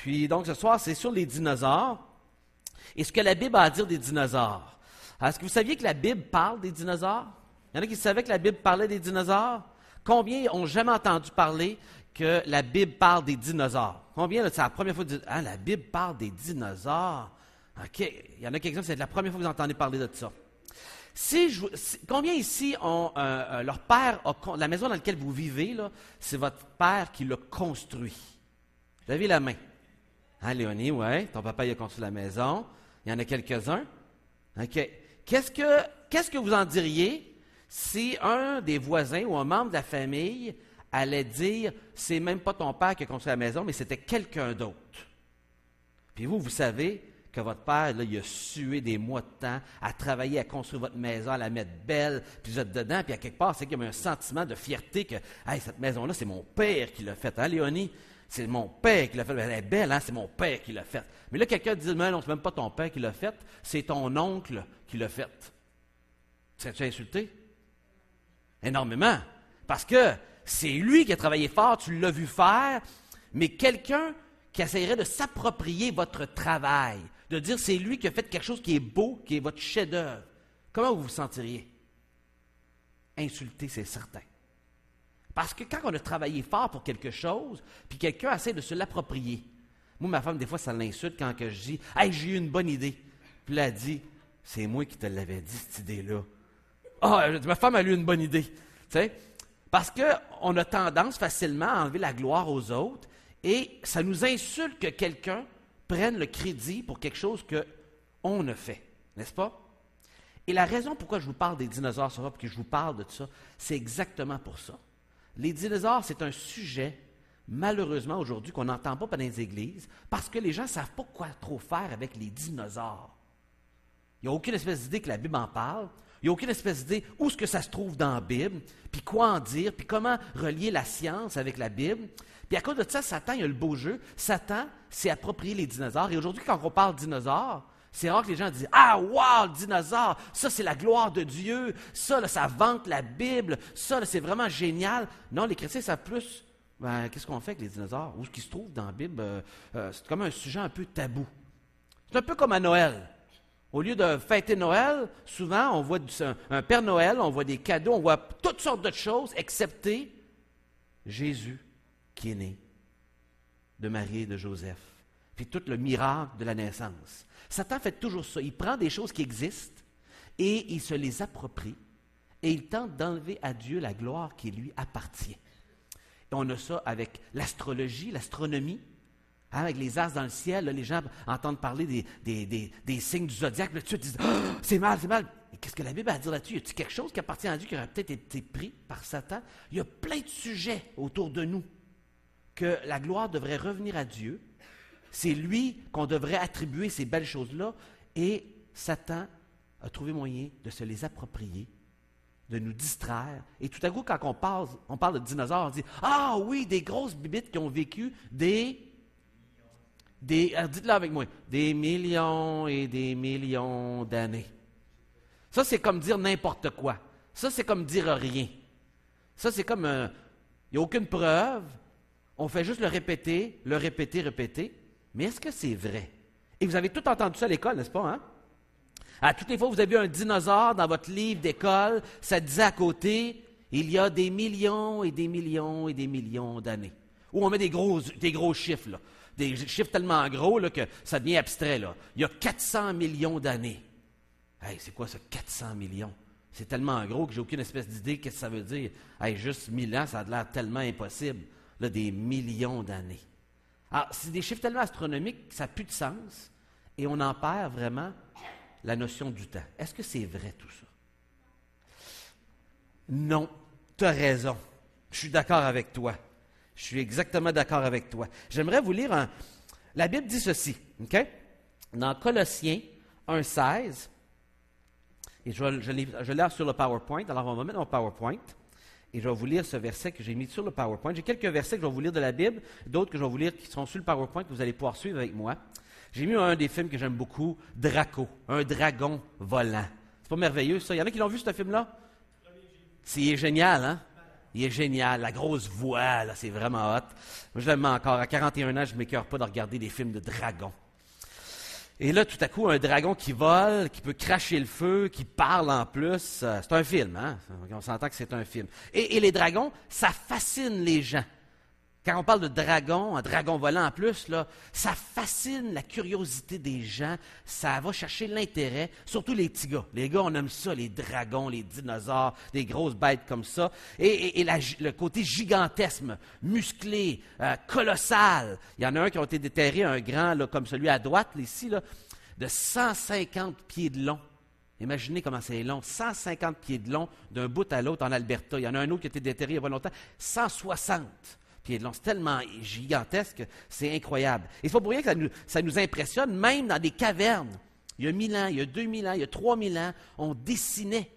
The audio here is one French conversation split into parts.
Puis donc ce soir, c'est sur les dinosaures. Et ce que la Bible a à dire des dinosaures. Alors, est-ce que vous saviez que la Bible parle des dinosaures? Il y en a qui savaient que la Bible parlait des dinosaures? Combien ont jamais entendu parler que la Bible parle des dinosaures? Combien, là, c'est la première fois que vous dites, la Bible parle des dinosaures? OK, il y en a quelques-uns, c'est la première fois que vous entendez parler de ça. Combien ici ont leur père, la maison dans laquelle vous vivez, là, c'est votre père qui l'a construit? Levez la main. Hein, Léonie, oui, ton papa il a construit la maison. Il y en a quelques-uns. OK. Qu'est-ce que vous en diriez si un des voisins ou un membre de la famille allait dire « c'est même pas ton père qui a construit la maison, mais c'était quelqu'un d'autre ». Puis vous savez que votre père, là, il a sué des mois de temps à travailler à construire votre maison, à la mettre belle, puis vous êtes dedans, puis à quelque part, c'est qu'il y a un sentiment de fierté que « hey, cette maison-là, c'est mon père qui l'a faite, hein, Léonie? C'est mon père qui l'a fait. Elle est belle, hein? C'est mon père qui l'a fait. » Mais là, quelqu'un dit, mais non, c'est même pas ton père qui l'a fait, c'est ton oncle qui l'a fait. Serais-tu insulté? Énormément. Parce que c'est lui qui a travaillé fort, tu l'as vu faire, mais quelqu'un qui essaierait de s'approprier votre travail, de dire c'est lui qui a fait quelque chose qui est beau, qui est votre chef-d'œuvre. Comment vous vous sentiriez? Insulté, c'est certain. Parce que quand on a travaillé fort pour quelque chose, puis quelqu'un essaie de se l'approprier. Moi, ma femme, des fois, ça l'insulte quand que je dis « Hey, j'ai eu une bonne idée. » Puis elle dit « C'est moi qui te l'avais dit, cette idée-là. » Ah, ma femme a eu une bonne idée. Tu sais? Parce qu'on a tendance facilement à enlever la gloire aux autres et ça nous insulte que quelqu'un prenne le crédit pour quelque chose qu'on a fait. N'est-ce pas? Et la raison pourquoi je vous parle des dinosaures, et que je vous parle de tout ça, c'est exactement pour ça. Les dinosaures, c'est un sujet, malheureusement, aujourd'hui, qu'on n'entend pas dans les églises, parce que les gens ne savent pas quoi trop faire avec les dinosaures. Il n'y a aucune espèce d'idée que la Bible en parle. Il n'y a aucune espèce d'idée où est-ce que ça se trouve dans la Bible, puis quoi en dire, puis comment relier la science avec la Bible. Puis à cause de ça, Satan, il a le beau jeu. Satan s'est approprié les dinosaures. Et aujourd'hui, quand on parle dinosaures, c'est rare que les gens disent « Ah, wow, le dinosaure, ça c'est la gloire de Dieu, ça là, ça vante la Bible, ça là, c'est vraiment génial. » Non, les chrétiens savent plus. Qu'est-ce qu'on fait avec les dinosaures? Où est-ce qu'ils se trouvent dans la Bible? C'est comme un sujet un peu tabou. C'est un peu comme à Noël. Au lieu de fêter Noël, souvent on voit un Père Noël, on voit des cadeaux, on voit toutes sortes de choses, excepté Jésus qui est né de Marie et de Joseph. Puis tout le miracle de la naissance. Satan fait toujours ça. Il prend des choses qui existent et il se les approprie et il tente d'enlever à Dieu la gloire qui lui appartient. Et on a ça avec l'astrologie, l'astronomie, avec les astres dans le ciel. Là, les gens entendent parler des signes du zodiaque. Là, tout de suite, ils disent « c'est mal, c'est mal ». Et qu'est-ce que la Bible a à dire là-dessus? Y a-t-il quelque chose qui appartient à Dieu qui aurait peut-être été pris par Satan? Il y a plein de sujets autour de nous que la gloire devrait revenir à Dieu. C'est lui qu'on devrait attribuer ces belles choses-là. Et Satan a trouvé moyen de se les approprier, de nous distraire. Et tout à coup, quand on parle de dinosaures, on dit « Ah oui, des grosses bibites qui ont vécu dites-le avec moi, des millions et des millions d'années. » Ça, c'est comme dire n'importe quoi. Ça, c'est comme dire rien. Ça, c'est comme, il n'y a aucune preuve. On fait juste le répéter. Mais est-ce que c'est vrai? Et vous avez tout entendu ça à l'école, n'est-ce pas, hein? À toutes les fois que vous avez vu un dinosaure dans votre livre d'école, ça disait à côté, il y a des millions et des millions et des millions d'années. Ou on met des gros chiffres, là. Des chiffres tellement gros là, que ça devient abstrait. Là. Il y a 400 millions d'années. Hey, c'est quoi ça, 400 millions? C'est tellement gros que j'ai aucune espèce d'idée qu'est-ce que ça veut dire. Hey, juste 1000 ans, ça a l'air tellement impossible. Là, des millions d'années. Alors, c'est des chiffres tellement astronomiques que ça n'a plus de sens et on en perd vraiment la notion du temps. Est-ce que c'est vrai tout ça? Non, tu as raison. Je suis d'accord avec toi. Je suis exactement d'accord avec toi. J'aimerais vous lire La Bible dit ceci, OK? Dans Colossiens 1,16, et je l'ai sur le PowerPoint, alors on va mettre mon PowerPoint, et je vais vous lire ce verset que j'ai mis sur le PowerPoint. J'ai quelques versets que je vais vous lire de la Bible, d'autres que je vais vous lire qui sont sur le PowerPoint, que vous allez pouvoir suivre avec moi. J'ai mis un des films que j'aime beaucoup, Draco, un dragon volant. C'est pas merveilleux, ça? Il y en a qui l'ont vu, ce film-là? C'est génial, hein? Il est génial. La grosse voix, là, c'est vraiment hot. Moi, je l'aime encore. À 41 ans, je ne m'écœure pas de regarder des films de dragons. Et là, tout à coup, un dragon qui vole, qui peut cracher le feu, qui parle en plus. C'est un film, hein? On s'entend que c'est un film. Et les dragons, ça fascine les gens. Quand on parle de dragon, un dragon volant en plus, là, ça fascine la curiosité des gens. Ça va chercher l'intérêt, surtout les petits gars. Les gars, on aime ça, les dragons, les dinosaures, des grosses bêtes comme ça. Et le côté gigantesque, musclé, colossal. Il y en a un qui a été déterré, un grand, là, comme celui à droite, ici, là, de 150 pieds de long. Imaginez comment c'est long. 150 pieds de long d'un bout à l'autre en Alberta. Il y en a un autre qui a été déterré il n'y a pas longtemps. 160 pieds de long. C'est tellement gigantesque, c'est incroyable. Et c'est pas pour rien que ça nous impressionne, même dans des cavernes. Il y a 1000 ans, il y a 2000 ans, il y a 3000 ans, on dessinait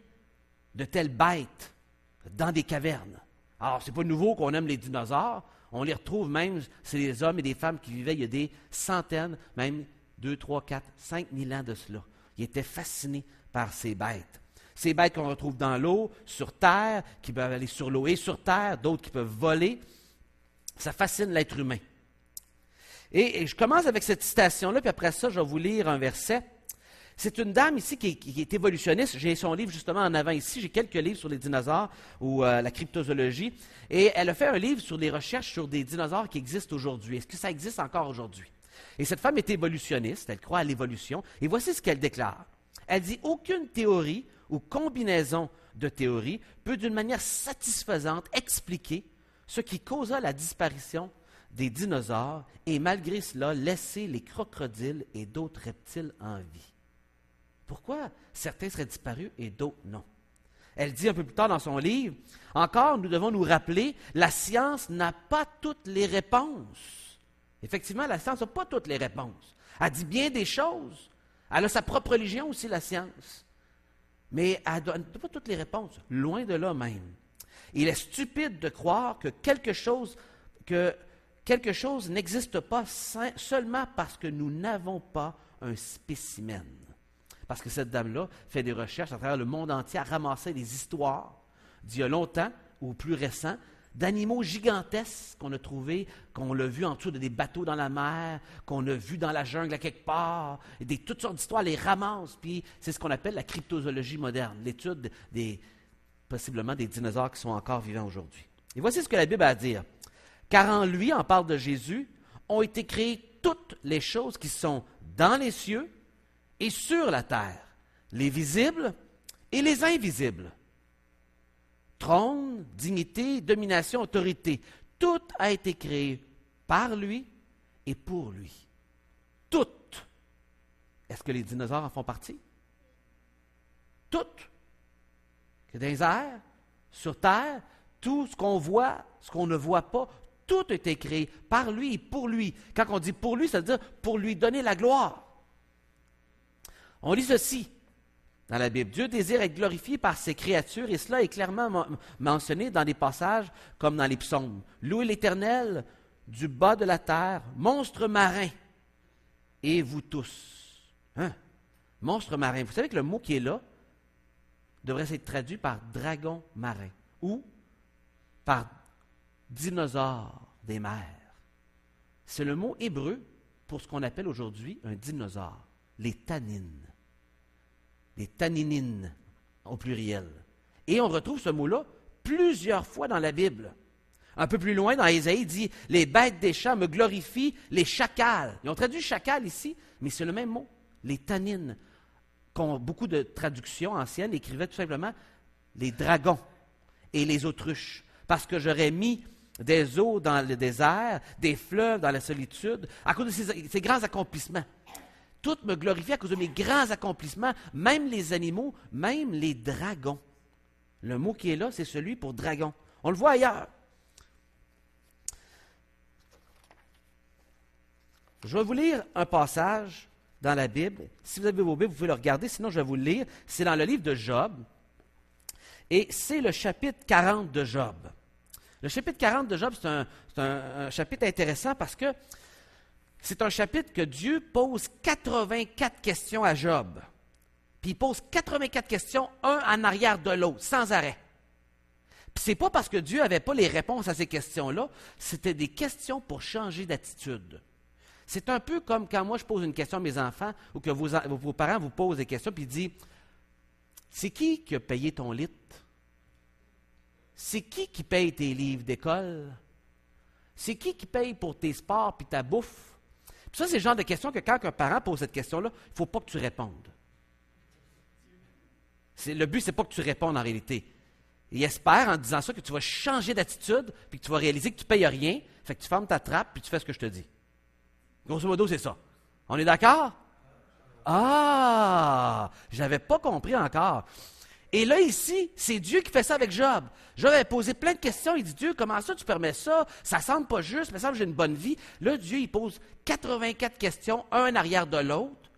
de telles bêtes dans des cavernes. Alors, c'est pas nouveau qu'on aime les dinosaures. On les retrouve même, c'est des hommes et des femmes qui vivaient il y a des centaines, même 2, 3, 4, 5 000 ans de cela. Ils étaient fascinés par ces bêtes. Ces bêtes qu'on retrouve dans l'eau, sur terre, qui peuvent aller sur l'eau et sur terre, d'autres qui peuvent voler. Ça fascine l'être humain. Et je commence avec cette citation-là, puis après ça, je vais vous lire un verset. C'est une dame ici qui est évolutionniste. J'ai son livre justement en avant ici. J'ai quelques livres sur les dinosaures ou la cryptozoologie. Et elle a fait un livre sur les recherches sur des dinosaures qui existent aujourd'hui. Est-ce que ça existe encore aujourd'hui? Et cette femme est évolutionniste. Elle croit à l'évolution. Et voici ce qu'elle déclare. Elle dit « Aucune théorie ou combinaison de théories peut d'une manière satisfaisante expliquer ce qui causa la disparition des dinosaures et malgré cela laisser les crocodiles et d'autres reptiles en vie. » Pourquoi certains seraient disparus et d'autres non? Elle dit un peu plus tard dans son livre, « Encore, nous devons nous rappeler, la science n'a pas toutes les réponses. » Effectivement, la science n'a pas toutes les réponses. Elle dit bien des choses. Elle a sa propre religion aussi, la science. Mais elle ne donne pas toutes les réponses, loin de là même. Il est stupide de croire que quelque chose n'existe pas seulement parce que nous n'avons pas un spécimen. Parce que cette dame-là fait des recherches à travers le monde entier, à ramasser des histoires d'il y a longtemps ou plus récents, d'animaux gigantesques qu'on a trouvés, qu'on l'a vu en dessous de des bateaux dans la mer, qu'on a vu dans la jungle à quelque part, et toutes sortes d'histoires, les ramasse, puis c'est ce qu'on appelle la cryptozoologie moderne, l'étude possiblement des dinosaures qui sont encore vivants aujourd'hui. Et voici ce que la Bible a à dire. « Car en lui, on parle de Jésus, ont été créées toutes les choses qui sont dans les cieux et sur la terre, les visibles et les invisibles. Trône, dignité, domination, autorité, tout a été créé par lui et pour lui. Toutes. Est-ce que les dinosaures en font partie? Toutes. Que dans les airs, sur terre, tout ce qu'on voit, ce qu'on ne voit pas, tout a été créé par lui et pour lui. Quand on dit pour lui, ça veut dire pour lui donner la gloire. On lit ceci dans la Bible. Dieu désire être glorifié par ses créatures et cela est clairement mentionné dans des passages comme dans les psaumes. Louez l'Éternel du bas de la terre, monstres marins, et vous tous. Hein? Monstres marins. Vous savez que le mot qui est là devrait être traduit par dragon marin ou par dinosaure des mers. C'est le mot hébreu pour ce qu'on appelle aujourd'hui un dinosaure, les tanines. Les taninines au pluriel. Et on retrouve ce mot-là plusieurs fois dans la Bible. Un peu plus loin, dans Ésaïe, il dit « Les bêtes des champs me glorifient, les chacals. » Ils ont traduit chacal ici, mais c'est le même mot, les tanines. Beaucoup de traductions anciennes écrivaient tout simplement les dragons et les autruches. Parce que j'aurais mis des eaux dans le désert, des fleuves dans la solitude, à cause de ces grands accomplissements. Tout me glorifie à cause de mes grands accomplissements, même les animaux, même les dragons. Le mot qui est là, c'est celui pour dragon. On le voit ailleurs. Je vais vous lire un passage dans la Bible. Si vous avez vos Bibles, vous pouvez le regarder, sinon je vais vous le lire. C'est dans le livre de Job. Et c'est le chapitre 40 de Job. Le chapitre 40 de Job, c'est un chapitre intéressant parce que c'est un chapitre que Dieu pose 84 questions à Job. Puis il pose 84 questions, un en arrière de l'autre, sans arrêt. Puis c'est pas parce que Dieu n'avait pas les réponses à ces questions-là, c'était des questions pour changer d'attitude. C'est un peu comme quand moi je pose une question à mes enfants ou que vos parents vous posent des questions puis ils disent « C'est qui a payé ton lit? C'est qui paye tes livres d'école? C'est qui paye pour tes sports puis ta bouffe? » Puis ça, c'est le genre de questions que quand un parent pose cette question-là, il ne faut pas que tu répondes. Le but, ce n'est pas que tu répondes en réalité. Il espère en disant ça que tu vas changer d'attitude puis que tu vas réaliser que tu ne payes rien, fait que tu fermes ta trappe puis tu fais ce que je te dis. Grosso modo, c'est ça. On est d'accord? Ah! Je n'avais pas compris encore. Et là, ici, c'est Dieu qui fait ça avec Job. Job avait posé plein de questions. Il dit, Dieu, comment ça tu permets ça? Ça semble pas juste, mais ça semble que j'ai une bonne vie. Là, Dieu, il pose 84 questions, un en arrière de l'autre.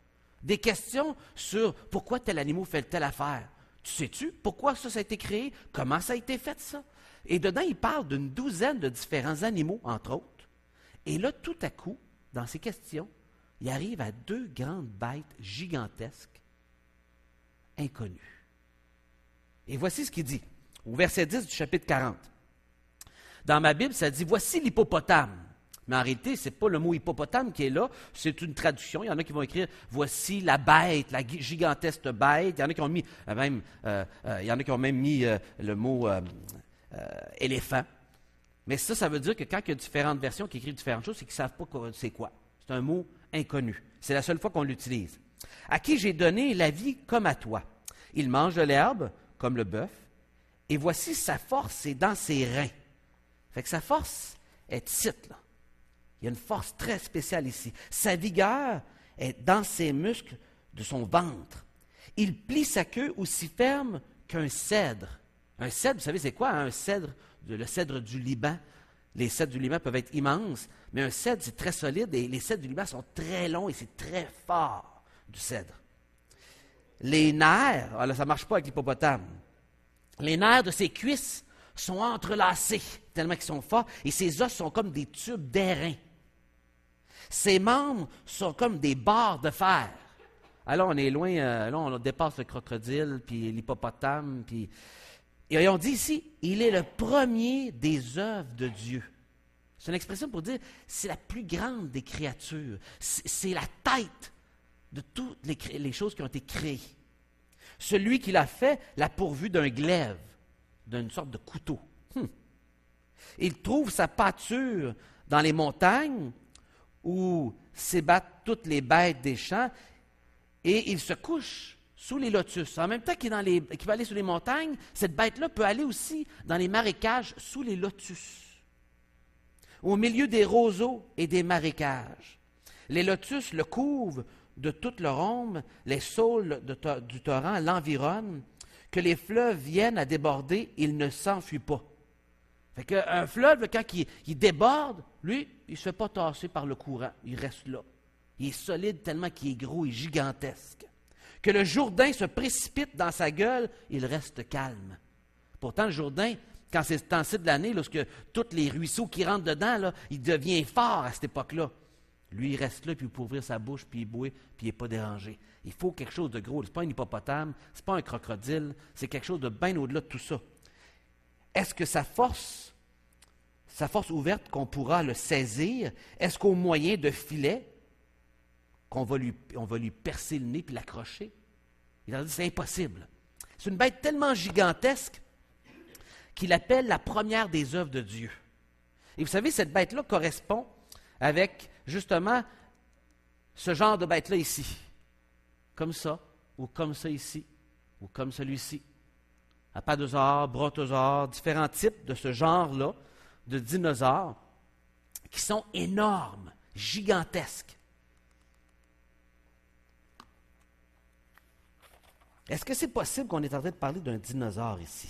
Des questions sur pourquoi tel animal fait telle affaire. Tu sais-tu pourquoi ça a été créé? Comment ça a été fait, ça? Et dedans, il parle d'une douzaine de différents animaux, entre autres. Et là, tout à coup, dans ces questions, il arrive à 2 grandes bêtes gigantesques, inconnues. Et voici ce qu'il dit, au verset 10 du chapitre 40. Dans ma Bible, ça dit « Voici l'hippopotame ». Mais en réalité, ce n'est pas le mot hippopotame qui est là, c'est une traduction. Il y en a qui vont écrire « Voici la bête, la gigantesque bête ». Il y en a qui ont mis même mis le mot éléphant. Mais ça veut dire que quand il y a différentes versions qui écrivent différentes choses, c'est qu'ils ne savent pas c'est quoi. C'est un mot inconnu. C'est la seule fois qu'on l'utilise. « À qui j'ai donné la vie comme à toi. Il mange de l'herbe comme le bœuf, et voici sa force est dans ses reins. » Fait que sa force est ici, là. Il y a une force très spéciale ici. Sa vigueur est dans ses muscles de son ventre. Il plie sa queue aussi ferme qu'un cèdre. Un cèdre, vous savez, c'est quoi un cèdre? Le cèdre du Liban. Les cèdres du Liban peuvent être immenses, mais un cèdre, c'est très solide et les cèdres du Liban sont très longs et c'est très fort, du cèdre. Les nerfs, alors ça ne marche pas avec l'hippopotame. Les nerfs de ses cuisses sont entrelacés, tellement qu'ils sont forts, et ses os sont comme des tubes d'airain. Ses membres sont comme des barres de fer. Alors, on est loin, là, on dépasse le crocodile, puis l'hippopotame, puis... Et on dit ici, il est le premier des œuvres de Dieu. C'est une expression pour dire, c'est la plus grande des créatures. C'est la tête de toutes les choses qui ont été créées. Celui qui l'a fait l'a pourvu d'un glaive, d'une sorte de couteau. Il trouve sa pâture dans les montagnes où s'ébattent toutes les bêtes des champs et il se couche sous les lotus. En même temps qu'il va aller sous les montagnes, cette bête-là peut aller aussi dans les marécages sous les lotus, au milieu des roseaux et des marécages. Les lotus le couvrent de toute leur ombre, les saules du torrent l'environnent, que les fleuves viennent à déborder, il ne s'enfuit pas. Fait qu'un fleuve, quand il déborde, lui, il ne se fait pas tasser par le courant, il reste là. Il est solide tellement qu'il est gros et gigantesque. Que le Jourdain se précipite dans sa gueule, il reste calme. Pourtant, le Jourdain, quand c'est ce temps-ci de l'année, lorsque tous les ruisseaux qui rentrent dedans, là, il devient fort à cette époque-là. Lui, il reste là, puis il peut ouvrir sa bouche, puis il boit, puis il n'est pas dérangé. Il faut quelque chose de gros. Ce n'est pas un hippopotame, ce n'est pas un crocodile, c'est quelque chose de bien au-delà de tout ça. Est-ce que sa force ouverte, qu'on pourra le saisir? Est-ce qu'au moyen de filets, on va lui percer le nez puis l'accrocher? Il a dit c'est impossible. C'est une bête tellement gigantesque qu'il appelle la première des œuvres de Dieu. Et vous savez, cette bête-là correspond avec, justement, ce genre de bête-là ici. Comme ça, ou comme ça ici, ou comme celui-ci. Apatosaure, brontosaure, différents types de ce genre-là, de dinosaures, qui sont énormes, gigantesques. Est-ce que c'est possible qu'on est en train de parler d'un dinosaure ici?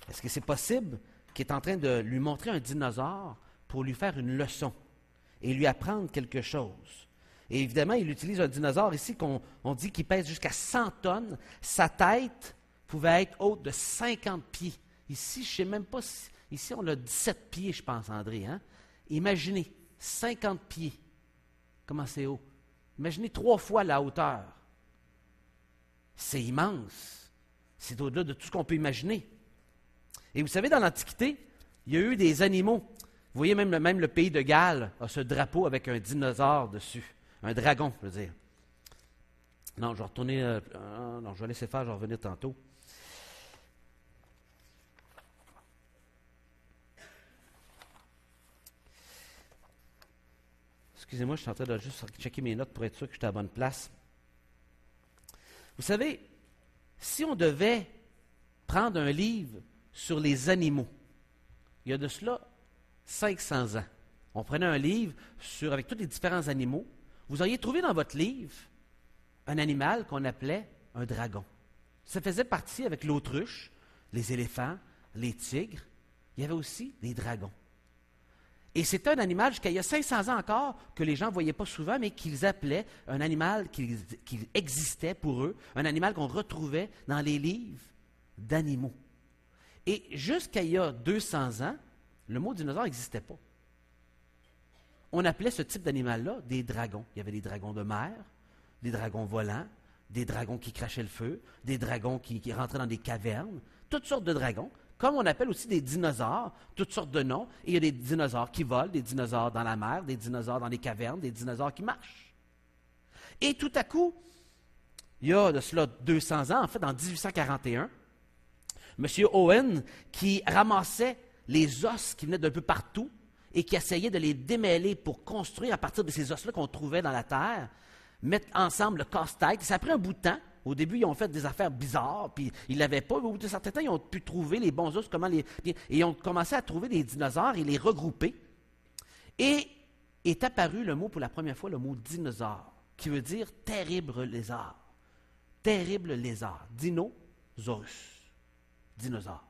Est-ce que c'est possible qu'il est en train de lui montrer un dinosaure pour lui faire une leçon et lui apprendre quelque chose? Et évidemment, il utilise un dinosaure ici qu'on dit qu'il pèse jusqu'à 100 tonnes. Sa tête pouvait être haute de 50 pieds. Ici, je ne sais même pas si... Ici, on a 17 pieds, je pense, André. Hein? Imaginez, 50 pieds. Comment c'est haut? Imaginez 3 fois la hauteur. C'est immense. C'est au-delà de tout ce qu'on peut imaginer. Et vous savez, dans l'Antiquité, il y a eu des animaux. Vous voyez, même le pays de Galles a ce drapeau avec un dinosaure dessus. Un dragon, je veux dire. Non, je vais retourner. Non, je vais laisser faire, je vais revenir tantôt. Excusez-moi, je suis en train de juste checker mes notes pour être sûr que je suis à la bonne place. Vous savez, si on devait prendre un livre sur les animaux, il y a de cela 500 ans, on prenait un livre avec tous les différents animaux, vous auriez trouvé dans votre livre un animal qu'on appelait un dragon. Ça faisait partie avec l'autruche, les éléphants, les tigres. Il y avait aussi des dragons. Et c'était un animal, jusqu'à il y a 500 ans encore, que les gens ne voyaient pas souvent, mais qu'ils appelaient un animal qui existait pour eux, un animal qu'on retrouvait dans les livres d'animaux. Et jusqu'à il y a 200 ans, le mot dinosaure n'existait pas. On appelait ce type d'animal-là des dragons. Il y avait des dragons de mer, des dragons volants, des dragons qui crachaient le feu, des dragons qui rentraient dans des cavernes, toutes sortes de dragons. Comme on appelle aussi des dinosaures, toutes sortes de noms. Et il y a des dinosaures qui volent, des dinosaures dans la mer, des dinosaures dans les cavernes, des dinosaures qui marchent. Et tout à coup, il y a de cela 200 ans, en fait, en 1841, M. Owen, qui ramassait les os qui venaient d'un peu partout et qui essayait de les démêler pour construire à partir de ces os-là qu'on trouvait dans la terre, mettre ensemble le casse-tête. Ça a pris un bout de temps. Au début, ils ont fait des affaires bizarres, puis ils ne l'avaient pas. Au bout d'un certain temps, ils ont pu trouver les bons os, et ils ont commencé à trouver des dinosaures et les regrouper. Et est apparu le mot, pour la première fois, le mot dinosaure, qui veut dire terrible lézard. Terrible lézard. Dinosaurus. Dinosaure.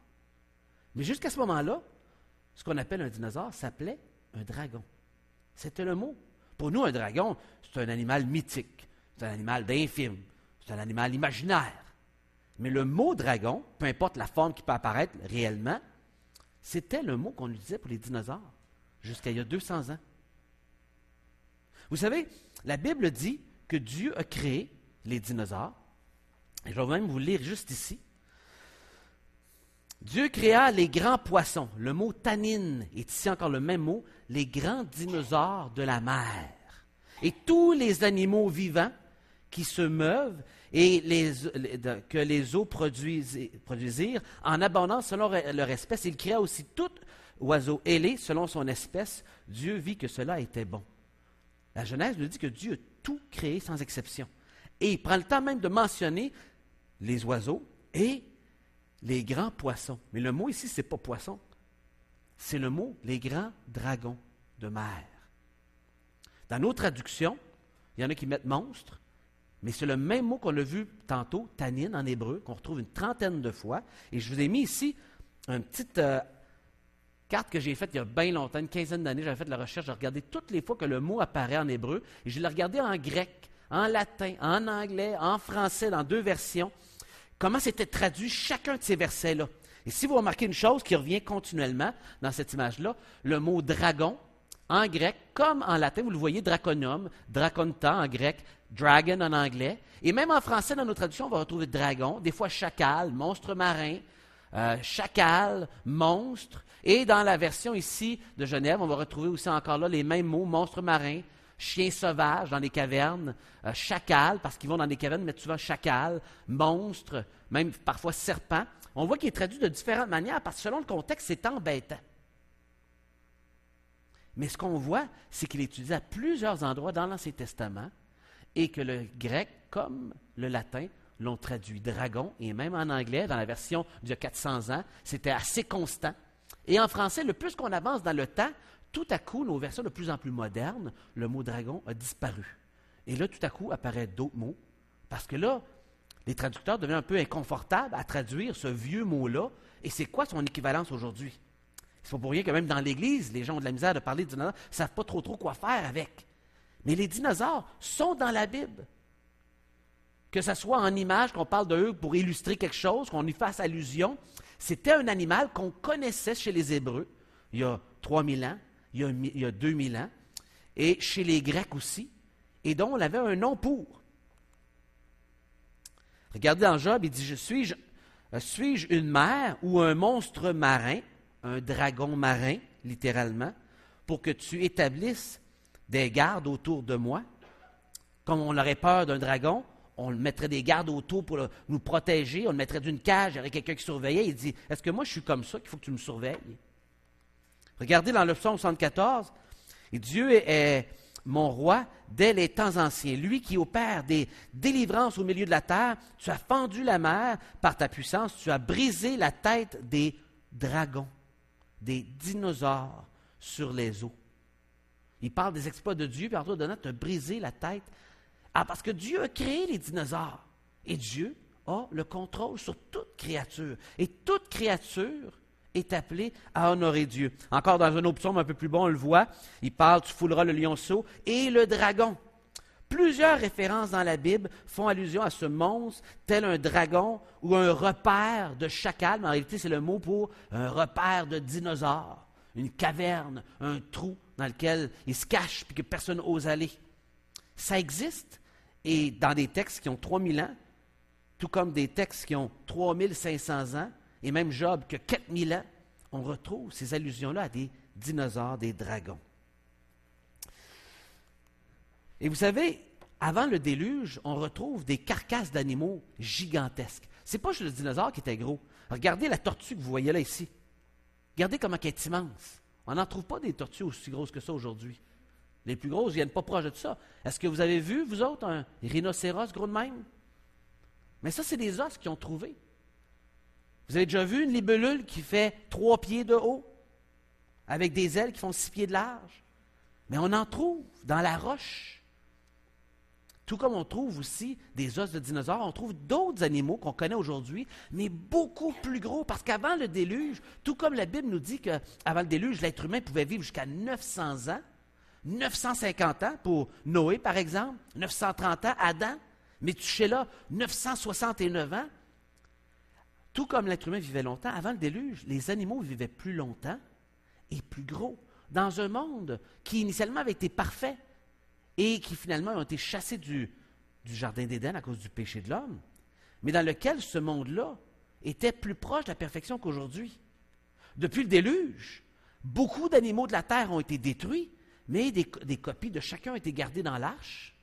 Mais jusqu'à ce moment-là, ce qu'on appelle un dinosaure s'appelait un dragon. C'était le mot. Pour nous, un dragon, c'est un animal mythique. C'est un animal d'infime. C'est un animal imaginaire. Mais le mot dragon, peu importe la forme qui peut apparaître réellement, c'était le mot qu'on utilisait pour les dinosaures jusqu'à il y a 200 ans. Vous savez, la Bible dit que Dieu a créé les dinosaures. Et je vais même vous lire juste ici. Dieu créa les grands poissons. Le mot tannin est ici encore le même mot, les grands dinosaures de la mer. Et tous les animaux vivants qui se meuvent et que les eaux produisirent en abondance selon leur espèce. Il créa aussi tout oiseau ailé selon son espèce. Dieu vit que cela était bon. La Genèse nous dit que Dieu a tout créé sans exception. Et il prend le temps même de mentionner les oiseaux et les grands poissons. Mais le mot ici, ce n'est pas poisson. C'est le mot les grands dragons de mer. Dans nos traductions, il y en a qui mettent monstre, mais c'est le même mot qu'on a vu tantôt, tannin en hébreu, qu'on retrouve une trentaine de fois. Et je vous ai mis ici une petite carte que j'ai faite il y a bien longtemps, une quinzaine d'années. J'avais fait de la recherche, j'ai regardé toutes les fois que le mot apparaît en hébreu. Et je l'ai regardé en grec, en latin, en anglais, en français, dans 2 versions. Comment c'était traduit chacun de ces versets-là. Et si vous remarquez une chose qui revient continuellement dans cette image-là, le mot dragon, en grec, comme en latin, vous le voyez, draconium, draconta en grec, dragon en anglais. Et même en français, dans nos traductions, on va retrouver dragon, des fois chacal, monstre marin, chacal, monstre. Et dans la version ici de Genève, on va retrouver aussi encore là les mêmes mots, monstre marin, chien sauvage dans les cavernes, chacal, parce qu'ils vont dans les cavernes, mettent souvent chacal, monstre, même parfois serpent. On voit qu'il est traduit de différentes manières, parce que selon le contexte, c'est embêtant. Mais ce qu'on voit, c'est qu'il est utilisé à plusieurs endroits dans l'Ancien Testament et que le grec, comme le latin, l'ont traduit dragon, et même en anglais, dans la version d'il y a 400 ans, c'était assez constant. Et en français, le plus qu'on avance dans le temps, tout à coup, nos versions de plus en plus modernes, le mot dragon a disparu. Et là, tout à coup, apparaissent d'autres mots, parce que là, les traducteurs deviennent un peu inconfortables à traduire ce vieux mot-là, et c'est quoi son équivalence aujourd'hui? C'est pas pour rien que même dans l'Église, les gens ont de la misère de parler de dinosaures, ne savent pas trop quoi faire avec. Mais les dinosaures sont dans la Bible. Que ce soit en image, qu'on parle d'eux pour illustrer quelque chose, qu'on y fasse allusion, c'était un animal qu'on connaissait chez les Hébreux il y a 3000 ans, il y a 2000 ans, et chez les Grecs aussi, et dont on avait un nom pour. Regardez dans Job, il dit, Suis-je une mer ou un monstre marin, un dragon marin, littéralement, pour que tu établisses des gardes autour de moi? Comme on aurait peur d'un dragon, on mettrait des gardes autour pour nous protéger, on le mettrait d'une cage, il y aurait quelqu'un qui surveillait. Il dit, est-ce que moi je suis comme ça qu'il faut que tu me surveilles? Regardez dans le psaume 74, et Dieu est mon roi dès les temps anciens. Lui qui opère des délivrances au milieu de la terre, tu as fendu la mer par ta puissance, tu as brisé la tête des dragons, des dinosaures sur les eaux. Il parle des exploits de Dieu, puis en de tu as brisé la tête. Ah, parce que Dieu a créé les dinosaures. Et Dieu a le contrôle sur toute créature. Et toute créature est appelée à honorer Dieu. Encore dans un autre psaume un peu plus bon, on le voit, il parle, tu fouleras le lionceau et le dragon. Plusieurs références dans la Bible font allusion à ce monstre, tel un dragon ou un repère de chacal, mais en réalité c'est le mot pour un repère de dinosaure, une caverne, un trou dans lequel il se cache et que personne n'ose aller. Ça existe, et dans des textes qui ont 3000 ans, tout comme des textes qui ont 3500 ans, et même Job qui a 4000 ans, on retrouve ces allusions-là à des dinosaures, des dragons. Et vous savez, avant le déluge, on retrouve des carcasses d'animaux gigantesques. Ce n'est pas juste le dinosaure qui était gros. Regardez la tortue que vous voyez là ici. Regardez comment elle est immense. On n'en trouve pas des tortues aussi grosses que ça aujourd'hui. Les plus grosses ne viennent pas proches de ça. Est-ce que vous avez vu, vous autres, un rhinocéros gros de même? Mais ça, c'est des os qu'ils ont trouvés. Vous avez déjà vu une libellule qui fait 3 pieds de haut, avec des ailes qui font 6 pieds de large? Mais on en trouve dans la roche. Tout comme on trouve aussi des os de dinosaures, on trouve d'autres animaux qu'on connaît aujourd'hui, mais beaucoup plus gros. Parce qu'avant le déluge, tout comme la Bible nous dit qu'avant le déluge, l'être humain pouvait vivre jusqu'à 900 ans, 950 ans pour Noé, par exemple, 930 ans, Adam, Métuséla, 969 ans. Tout comme l'être humain vivait longtemps, avant le déluge, les animaux vivaient plus longtemps et plus gros, dans un monde qui initialement avait été parfait et qui finalement ont été chassés du Jardin d'Éden à cause du péché de l'homme, mais dans lequel ce monde-là était plus proche de la perfection qu'aujourd'hui. Depuis le déluge, beaucoup d'animaux de la terre ont été détruits, mais des copies de chacun ont été gardées dans l'arche.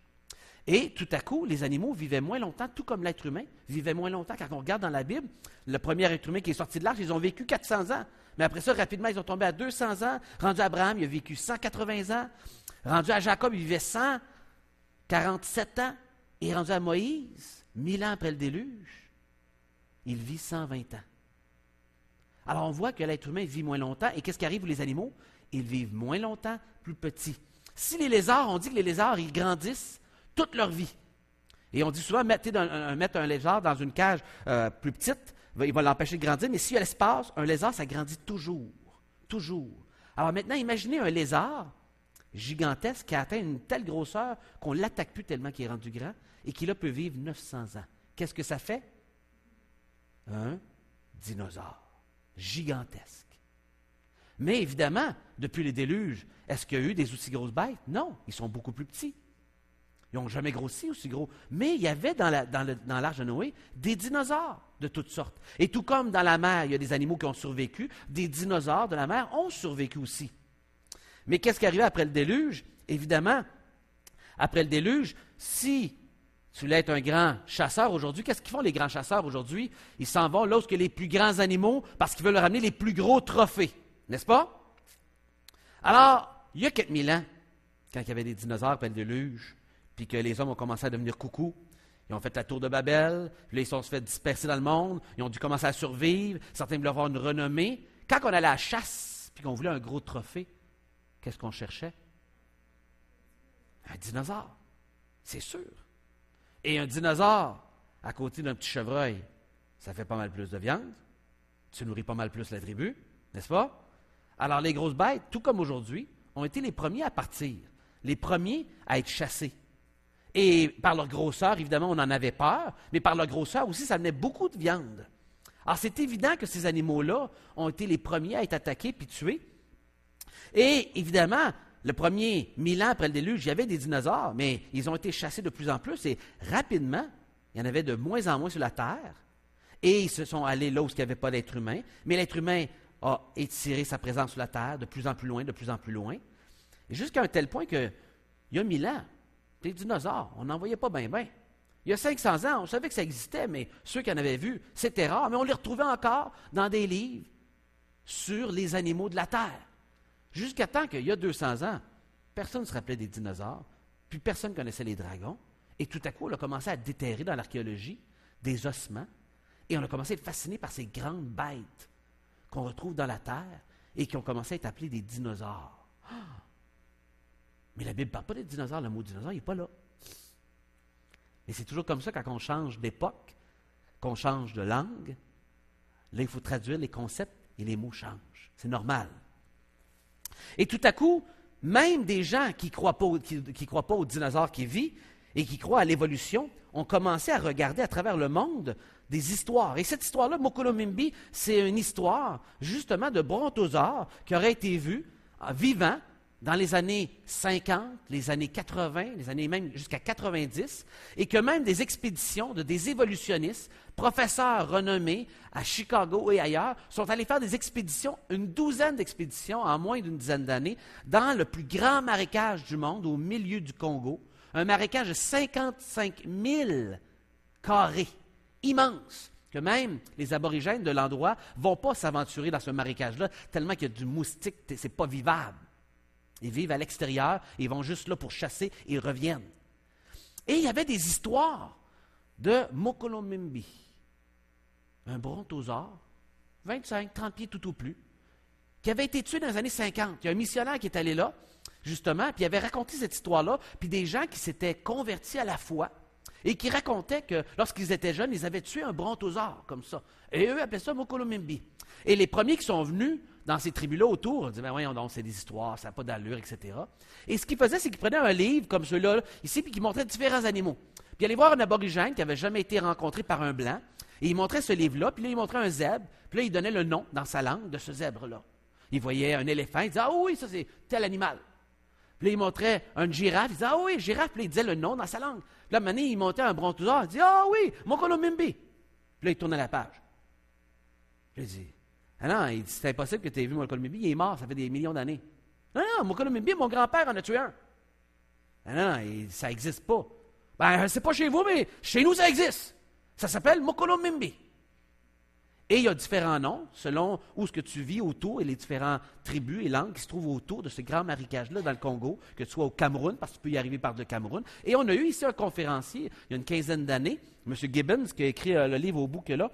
Et tout à coup, les animaux vivaient moins longtemps, tout comme l'être humain vivait moins longtemps. Quand on regarde dans la Bible, le premier être humain qui est sorti de l'arche, ils ont vécu 400 ans. Mais après ça, rapidement, ils ont tombé à 200 ans. Rendu à Abraham, il a vécu 180 ans. Rendu à Jacob, il vivait 147 ans. Et rendu à Moïse, 1000 ans après le déluge, il vit 120 ans. Alors on voit que l'être humain vit moins longtemps. Et qu'est-ce qui arrive aux les animaux? Ils vivent moins longtemps, plus petits. Si les lézards, on dit que les lézards, ils grandissent toute leur vie. Et on dit souvent, mettre un lézard dans une cage plus petite, il va l'empêcher de grandir, mais s'il y a l'espace, un lézard, ça grandit toujours. Toujours. Alors maintenant, imaginez un lézard gigantesque qui a atteint une telle grosseur qu'on ne l'attaque plus tellement qu'il est rendu grand et qui là peut vivre 900 ans. Qu'est-ce que ça fait? Un dinosaure gigantesque. Mais évidemment, depuis les déluges, est-ce qu'il y a eu des aussi grosses bêtes? Non, ils sont beaucoup plus petits. Ils n'ont jamais grossi aussi gros. Mais il y avait dans l'arche de Noé des dinosaures de toutes sortes. Et tout comme dans la mer, il y a des animaux qui ont survécu, des dinosaures de la mer ont survécu aussi. Mais qu'est-ce qui arrivait après le déluge? Évidemment, après le déluge, si tu voulais être un grand chasseur aujourd'hui, qu'est-ce qu'ils font les grands chasseurs aujourd'hui? Ils s'en vont là où il y a les plus grands animaux parce qu'ils veulent leur ramener les plus gros trophées. N'est-ce pas? Alors, il y a 4000 ans, quand il y avait des dinosaures après le déluge, puis que les hommes ont commencé à devenir coucous, ils ont fait la tour de Babel, puis là, ils se sont fait disperser dans le monde, ils ont dû commencer à survivre, certains voulaient avoir une renommée. Quand on allait à la chasse, puis qu'on voulait un gros trophée, qu'est-ce qu'on cherchait? Un dinosaure, c'est sûr. Et un dinosaure, à côté d'un petit chevreuil, ça fait pas mal plus de viande, tu nourris pas mal plus la tribu, n'est-ce pas? Alors les grosses bêtes, tout comme aujourd'hui, ont été les premiers à partir, les premiers à être chassés. Et par leur grosseur, évidemment, on en avait peur, mais par leur grosseur aussi, ça amenait beaucoup de viande. Alors c'est évident que ces animaux-là ont été les premiers à être attaqués puis tués. Et évidemment, le premier 1000 ans après le déluge, il y avait des dinosaures, mais ils ont été chassés de plus en plus et rapidement, il y en avait de moins en moins sur la terre. Et ils se sont allés là où il n'y avait pas d'être humain. Mais l'être humain a étiré sa présence sur la terre de plus en plus loin, de plus en plus loin. Et jusqu'à un tel point qu'il y a 1000 ans, les dinosaures, on n'en voyait pas bien. Il y a 500 ans, on savait que ça existait, mais ceux qui en avaient vu, c'était rare. Mais on les retrouvait encore dans des livres sur les animaux de la terre. Jusqu'à temps qu'il y a 200 ans, personne ne se rappelait des dinosaures, puis personne ne connaissait les dragons. Et tout à coup, on a commencé à déterrer dans l'archéologie des ossements, et on a commencé à être fasciné par ces grandes bêtes qu'on retrouve dans la terre et qui ont commencé à être appelées des dinosaures. Ah! Mais la Bible ne parle pas des dinosaures, le mot dinosaure, il n'est pas là. Et c'est toujours comme ça quand on change d'époque, qu'on change de langue. Là, il faut traduire les concepts et les mots changent. C'est normal. Et tout à coup, même des gens qui ne croient pas aux dinosaures qui vivent et qui croient à l'évolution ont commencé à regarder à travers le monde des histoires. Et cette histoire-là, Mokolomimbi, c'est une histoire justement de brontosaures qui aurait été vu vivant dans les années 50, les années 80, les années même jusqu'à 90, et que même des expéditions de des évolutionnistes, professeurs renommés à Chicago et ailleurs, sont allés faire des expéditions, une douzaine d'expéditions en moins d'une dizaine d'années, dans le plus grand marécage du monde, au milieu du Congo, un marécage de 55 000 carrés, immense, que même les aborigènes de l'endroit ne vont pas s'aventurer dans ce marécage-là, tellement qu'il y a du moustique, c'est pas vivable. Ils vivent à l'extérieur, ils vont juste là pour chasser et ils reviennent. Et il y avait des histoires de Mokolomimbi, un brontosaure, 25, 30 pieds tout au plus, qui avait été tué dans les années 50. Il y a un missionnaire qui est allé là, justement, puis il avait raconté cette histoire-là, puis des gens qui s'étaient convertis à la foi et qui racontaient que lorsqu'ils étaient jeunes, ils avaient tué un brontosaure comme ça. Et eux appelaient ça Mokolomimbi. Et les premiers qui sont venus dans ces tribus-là autour, on disait, ben voyons donc, c'est des histoires, ça n'a pas d'allure, etc. Et ce qu'ils faisaient, c'est qu'ils prenaient un livre comme celui-là, ici, puis qu'ils montraient différents animaux. Puis ils allaient voir un aborigène qui n'avait jamais été rencontré par un blanc, et il montrait ce livre-là, puis là, il montrait un zèbre, puis là, il donnait le nom dans sa langue de ce zèbre-là. Il voyait un éléphant, il disait, ah oui, ça c'est tel animal. Puis là, il montrait une girafe, il disait, ah oui, girafe, puis là, il disait le nom dans sa langue. Puis là, maintenant, il montait un brontosaure, il disait, ah oui, Mokolomimbi. Puis là, il tournait la page. Puis là, il dit, ah non, il dit, c'est impossible que tu aies vu Mokolomimbi, il est mort, ça fait des millions d'années. Non, Mokolomimbi, mon grand-père en a tué un. Ah non, ça n'existe pas. Ben, c'est pas chez vous, mais chez nous, ça existe. Ça s'appelle Mokolomimbi. Et il y a différents noms, selon où ce que tu vis autour et les différentes tribus et langues qui se trouvent autour de ce grand marécage-là dans le Congo, que tu sois au Cameroun, parce que tu peux y arriver par le Cameroun. Et on a eu ici un conférencier, il y a une quinzaine d'années, M. Gibbons, qui a écrit le livre au bout que là.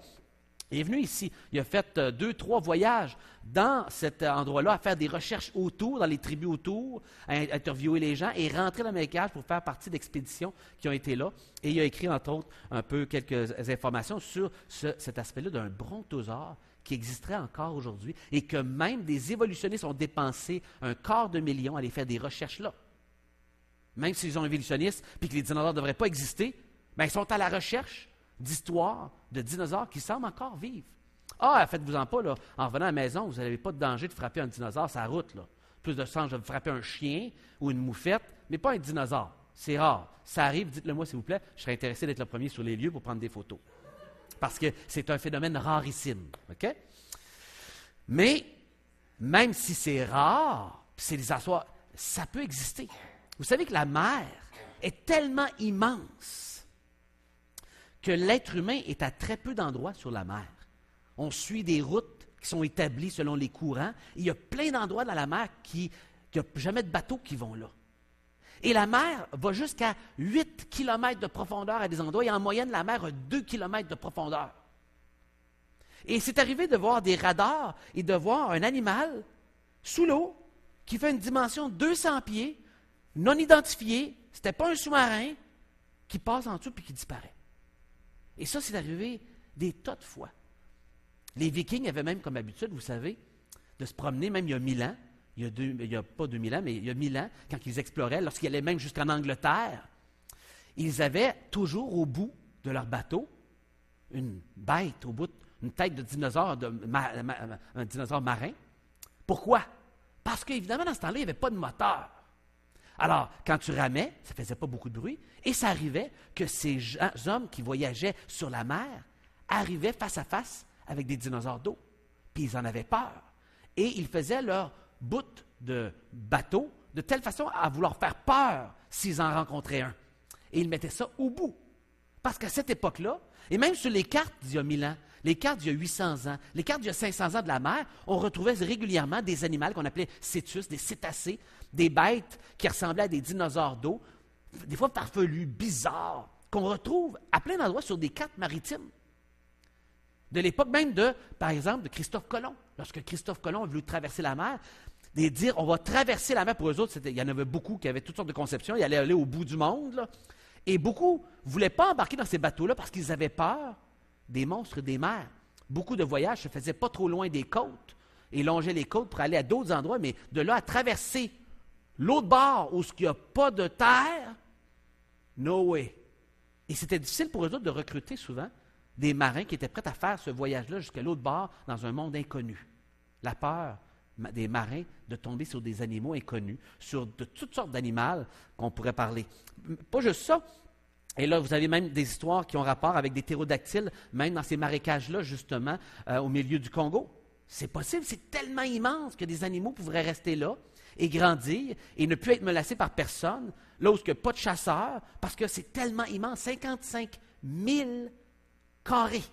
Il est venu ici. Il a fait 2-3 voyages dans cet endroit-là, à faire des recherches autour, dans les tribus autour, à interviewer les gens et rentrer dans le marécage pour faire partie d'expéditions qui ont été là. Et il a écrit, entre autres, un peu quelques informations sur cet aspect-là d'un brontosaure qui existerait encore aujourd'hui et que même des évolutionnistes ont dépensé $250 000 à aller faire des recherches là. Même s'ils sont évolutionnistes et que les dinosaures ne devraient pas exister, bien, ils sont à la recherche d'histoires de dinosaures qui semblent encore vivre. Ah, faites-vous-en pas, là. En revenant à la maison, vous n'avez pas de danger de frapper un dinosaure sur la route, là. Plus de chance de frapper un chien ou une moufette, mais pas un dinosaure. C'est rare. Ça arrive, dites-le moi s'il vous plaît, je serais intéressé d'être le premier sur les lieux pour prendre des photos. Parce que c'est un phénomène rarissime. OK? Mais, même si c'est rare, c'est des histoires, ça peut exister. Vous savez que la mer est tellement immense que l'être humain est à très peu d'endroits sur la mer. On suit des routes qui sont établies selon les courants. Il y a plein d'endroits dans la mer qu'il n'y a jamais de bateaux qui vont là. Et la mer va jusqu'à 8 km de profondeur à des endroits, et en moyenne, la mer a 2 km de profondeur. Et c'est arrivé de voir des radars et de voir un animal sous l'eau qui fait une dimension de 200 pieds, non identifié, ce n'était pas un sous-marin, qui passe en dessous puis qui disparaît. Et ça, c'est arrivé des tas de fois. Les Vikings avaient même comme habitude, vous savez, de se promener, même il y a 1000 ans, il y a pas 2000 ans, mais il y a 1000 ans, quand ils exploraient, lorsqu'ils allaient même jusqu'en Angleterre, ils avaient toujours au bout de leur bateau une bête, au bout, une tête de dinosaure, un dinosaure marin. Pourquoi? Parce qu'évidemment, dans ce temps-là, il n'y avait pas de moteur. Alors, quand tu ramais, ça ne faisait pas beaucoup de bruit, et ça arrivait que ces hommes qui voyageaient sur la mer arrivaient face à face avec des dinosaures d'eau. Puis ils en avaient peur. Et ils faisaient leur bout de bateau de telle façon à vouloir faire peur s'ils en rencontraient un. Et ils mettaient ça au bout. Parce qu'à cette époque-là, et même sur les cartes d'il y a 1000 ans, les cartes d'il y a 800 ans, les cartes d'il y a 500 ans de la mer, on retrouvait régulièrement des animaux qu'on appelait cétus, des cétacés, des bêtes qui ressemblaient à des dinosaures d'eau, des fois farfelus, bizarres, qu'on retrouve à plein d'endroits sur des cartes maritimes. De l'époque même par exemple, de Christophe Colomb. Lorsque Christophe Colomb a voulu traverser la mer, de dire on va traverser la mer, pour eux autres, il y en avait beaucoup qui avaient toutes sortes de conceptions, ils allaient aller au bout du monde, là. Et beaucoup ne voulaient pas embarquer dans ces bateaux-là parce qu'ils avaient peur des monstres des mers. Beaucoup de voyages se faisaient pas trop loin des côtes et longeaient les côtes pour aller à d'autres endroits, mais de là à traverser l'autre bord où il n'y a pas de terre, no way. Et c'était difficile pour eux autres de recruter souvent des marins qui étaient prêts à faire ce voyage-là jusqu'à l'autre bord dans un monde inconnu. La peur des marins de tomber sur des animaux inconnus, sur de toutes sortes d'animaux qu'on pourrait parler. Pas juste ça. Et là, vous avez même des histoires qui ont rapport avec des ptérodactyles, même dans ces marécages-là, justement, au milieu du Congo. C'est possible, c'est tellement immense que des animaux pourraient rester là et grandir et ne plus être menacés par personne, là où il n'y a pas de chasseurs, parce que c'est tellement immense, 55 000 carrés.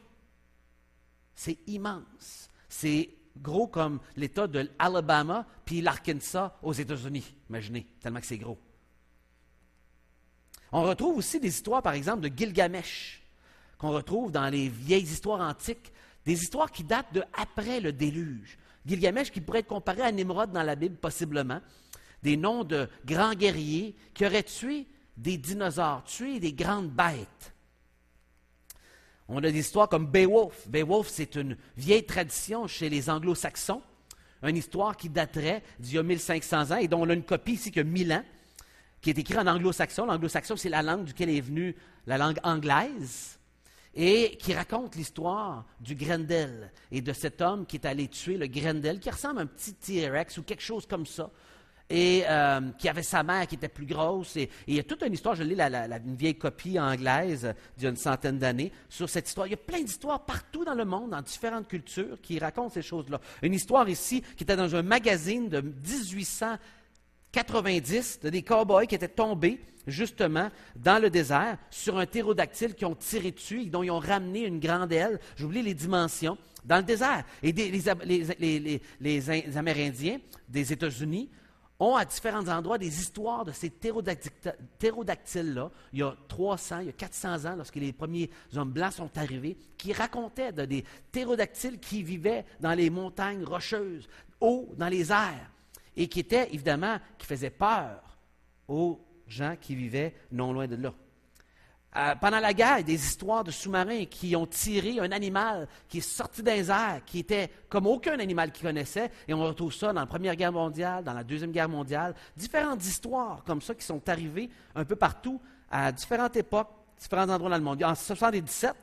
C'est immense. C'est gros comme l'État de l'Alabama puis l'Arkansas aux États-Unis. Imaginez, tellement que c'est gros. On retrouve aussi des histoires, par exemple, de Gilgamesh, qu'on retrouve dans les vieilles histoires antiques, des histoires qui datent de après le déluge. Gilgamesh qui pourrait être comparé à Nimrod dans la Bible, possiblement. Des noms de grands guerriers qui auraient tué des dinosaures, tué des grandes bêtes. On a des histoires comme Beowulf. Beowulf, c'est une vieille tradition chez les anglo-saxons, une histoire qui daterait d'il y a 1500 ans et dont on a une copie ici qui a 1000 ans, qui est écrite en anglo-saxon. L'anglo-saxon, c'est la langue duquel est venue la langue anglaise, et qui raconte l'histoire du Grendel et de cet homme qui est allé tuer le Grendel, qui ressemble à un petit T-Rex ou quelque chose comme ça, et qui avait sa mère qui était plus grosse. Et il y a toute une histoire, je lis une vieille copie anglaise d'il y a une centaine d'années sur cette histoire. Il y a plein d'histoires partout dans le monde, dans différentes cultures, qui racontent ces choses-là. Une histoire ici qui était dans un magazine de 1890, de des cow-boys qui étaient tombés justement dans le désert sur un ptérodactyle qui ont tiré dessus et dont ils ont ramené une grande aile, j'oublie les dimensions, dans le désert. Et les Amérindiens des États-Unis ont à différents endroits des histoires de ces ptérodactyles-là, il y a 300, il y a 400 ans, lorsque les premiers hommes blancs sont arrivés, qui racontaient des ptérodactyles qui vivaient dans les montagnes rocheuses, haut dans les airs, et qui étaient, évidemment, qui faisaient peur aux gens qui vivaient non loin de là. Pendant la guerre, il y a des histoires de sous-marins qui ont tiré un animal qui est sorti des airs, qui était comme aucun animal qu'ils connaissaient, et on retrouve ça dans la Première Guerre mondiale, dans la Deuxième Guerre mondiale, différentes histoires comme ça qui sont arrivées un peu partout, à différentes époques, différents endroits dans le monde. En 1977,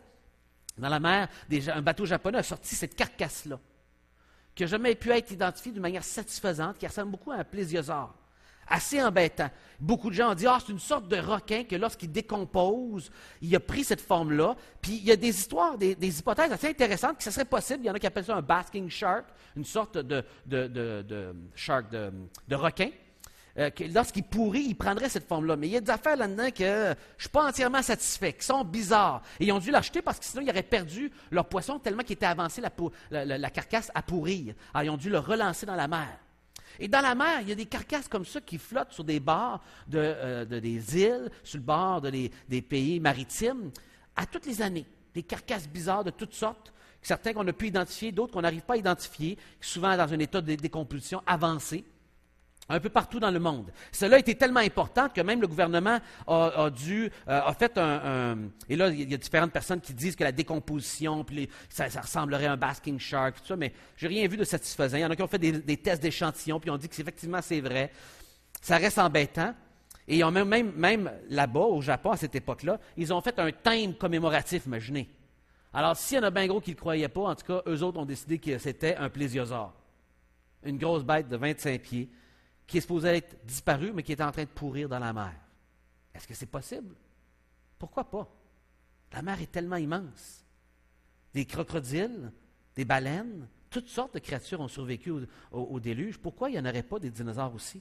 dans la mer, un bateau japonais a sorti cette carcasse-là, qui n'a jamais pu être identifiée d'une manière satisfaisante, qui ressemble beaucoup à un plésiosaure. Assez embêtant. Beaucoup de gens ont dit « Ah, c'est une sorte de requin que lorsqu'il décompose, il a pris cette forme-là. » Puis il y a des histoires, des hypothèses assez intéressantes que ce serait possible. Il y en a qui appellent ça un basking shark, une sorte de requin. Lorsqu'il pourrit, il prendrait cette forme-là. Mais il y a des affaires là-dedans que je ne suis pas entièrement satisfait, qui sont bizarres. Et ils ont dû l'acheter parce que sinon, ils auraient perdu leur poisson tellement qu'il était avancé la carcasse à pourrir. Alors, ils ont dû le relancer dans la mer. Et dans la mer, il y a des carcasses comme ça qui flottent sur des bords des îles, sur le bord des pays maritimes, à toutes les années. Des carcasses bizarres de toutes sortes, certains qu'on a pu identifier, d'autres qu'on n'arrive pas à identifier, souvent dans un état de décomposition avancé, un peu partout dans le monde. Cela a été tellement important que même le gouvernement a fait et là, il y a différentes personnes qui disent que la décomposition, puis ça ressemblerait à un basking shark, tout ça, mais je n'ai rien vu de satisfaisant. Il y en a qui ont fait des tests d'échantillons, puis ont dit que effectivement c'est vrai. Ça reste embêtant. Et ils ont même là-bas, au Japon, à cette époque-là, ils ont fait un thème commémoratif, imaginez. Alors, s'il y en a bien gros qui ne le croyaient pas, en tout cas, eux autres ont décidé que c'était un plésiosaure. Une grosse bête de 25 pieds, qui est supposé être disparu, mais qui est en train de pourrir dans la mer. Est-ce que c'est possible? Pourquoi pas? La mer est tellement immense. des crocodiles, des baleines, toutes sortes de créatures ont survécu au déluge. Pourquoi il n'y en aurait pas des dinosaures aussi?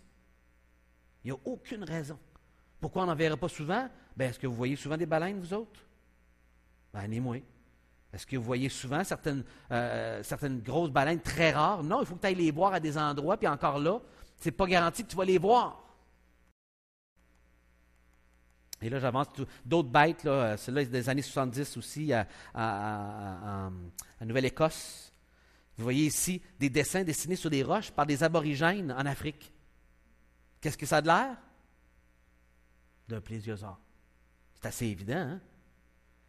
Il n'y a aucune raison. Pourquoi on n'en verrait pas souvent? Bien, est-ce que vous voyez souvent des baleines, vous autres? Ben, ni moi. Est-ce que vous voyez souvent certaines grosses baleines très rares? Non, il faut que tu ailles les voir à des endroits, puis encore là, c'est pas garanti que tu vas les voir. Et là, j'avance d'autres bêtes, là, celle-là est des années 70 aussi, à Nouvelle-Écosse. Vous voyez ici des dessins dessinés sur des roches par des aborigènes en Afrique. Qu'est-ce que ça a de l'air? D'un plésiosaure. C'est assez évident, hein?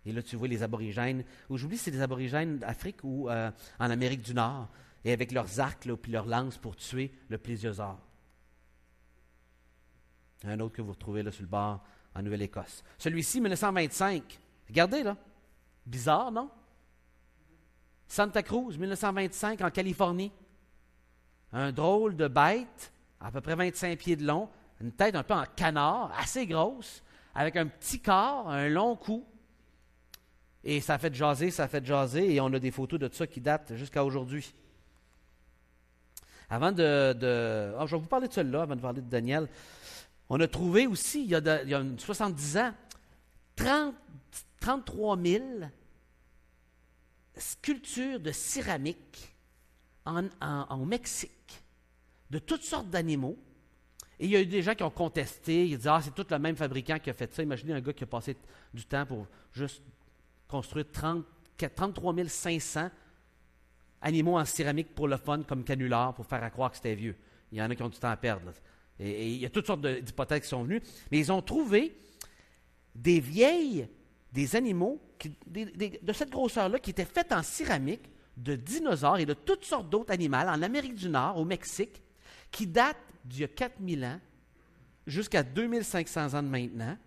Et là, tu vois les aborigènes, ou j'oublie si c'est des aborigènes d'Afrique ou en Amérique du Nord, et avec leurs arcs et leurs lances pour tuer le plésiosaure. Un autre que vous retrouvez là sur le bord en Nouvelle-Écosse. Celui-ci, 1925. Regardez, là. Bizarre, non? Santa Cruz, 1925, en Californie. Un drôle de bête, à peu près 25 pieds de long, une tête un peu en canard, assez grosse, avec un petit corps, un long cou. Et ça a fait jaser, et on a des photos de ça qui datent jusqu'à aujourd'hui. Avant je vais vous parler de celui-là, avant de parler de Daniel. On a trouvé aussi, il y a 70 ans, 33 000 sculptures de céramique au Mexique, de toutes sortes d'animaux. Et il y a eu des gens qui ont contesté, ils disent « Ah, c'est tout le même fabricant qui a fait ça. » Imaginez un gars qui a passé du temps pour juste construire 33 500 animaux en céramique pour le fun, comme canular, pour faire croire que c'était vieux. Il y en a qui ont du temps à perdre, là. Et il y a toutes sortes d'hypothèses qui sont venues. Mais ils ont trouvé des animaux de cette grosseur-là qui étaient faits en céramique, de dinosaures et de toutes sortes d'autres animaux en Amérique du Nord, au Mexique, qui datent d'il y a 4000 ans jusqu'à 2500 ans de maintenant.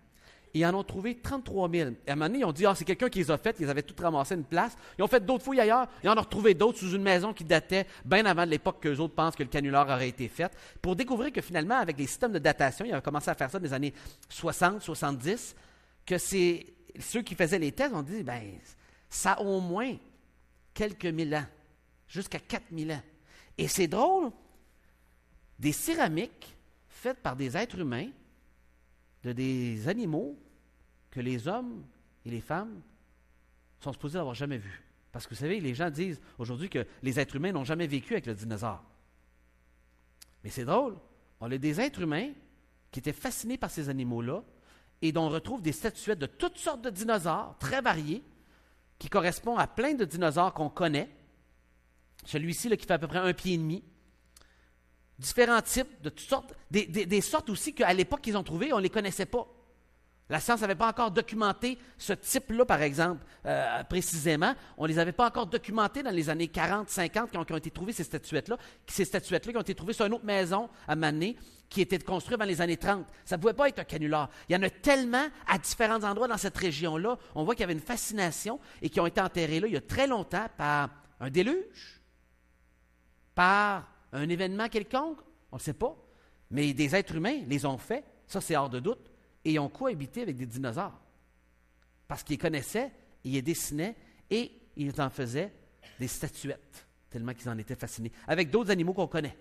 Et ils en ont trouvé 33 000. Et à un moment donné, ils ont dit, c'est quelqu'un qui les a faites, ils avaient tout ramassé une place. Ils ont fait d'autres fouilles ailleurs, ils en ont retrouvé d'autres sous une maison qui datait bien avant de l'époque qu'eux autres pensent que le canular aurait été fait, pour découvrir que finalement, avec des systèmes de datation, ils avaient commencé à faire ça dans les années 60, 70, que ceux qui faisaient les thèses ont dit, ça a au moins quelques mille ans, jusqu'à 4000 ans. Et c'est drôle, des céramiques faites par des êtres humains, de des animaux que les hommes et les femmes sont supposés n'avoir jamais vus. Parce que vous savez, les gens disent aujourd'hui que les êtres humains n'ont jamais vécu avec le dinosaure. Mais c'est drôle, on a des êtres humains qui étaient fascinés par ces animaux-là et dont on retrouve des statuettes de toutes sortes de dinosaures, très variés, qui correspondent à plein de dinosaures qu'on connaît. Celui-ci là, qui fait à peu près 1,5 pied. Différents types, de toutes sortes, des sortes aussi qu'à l'époque qu'ils ont trouvées, on ne les connaissait pas. La science n'avait pas encore documenté ce type-là, par exemple, précisément. On ne les avait pas encore documentés dans les années 40, 50, qui ont été trouvées, ces statuettes-là. Ces statuettes-là qui ont été trouvées sur une autre maison à Mané, qui était construite dans les années 30. Ça ne pouvait pas être un canular. Il y en a tellement à différents endroits dans cette région-là. On voit qu'il y avait une fascination et qui ont été enterrés là il y a très longtemps par un déluge, par un événement quelconque, on ne le sait pas, mais des êtres humains les ont fait, ça c'est hors de doute, et ils ont cohabité avec des dinosaures. Parce qu'ils les connaissaient, ils les dessinaient, et ils en faisaient des statuettes, tellement qu'ils en étaient fascinés, avec d'autres animaux qu'on connaît.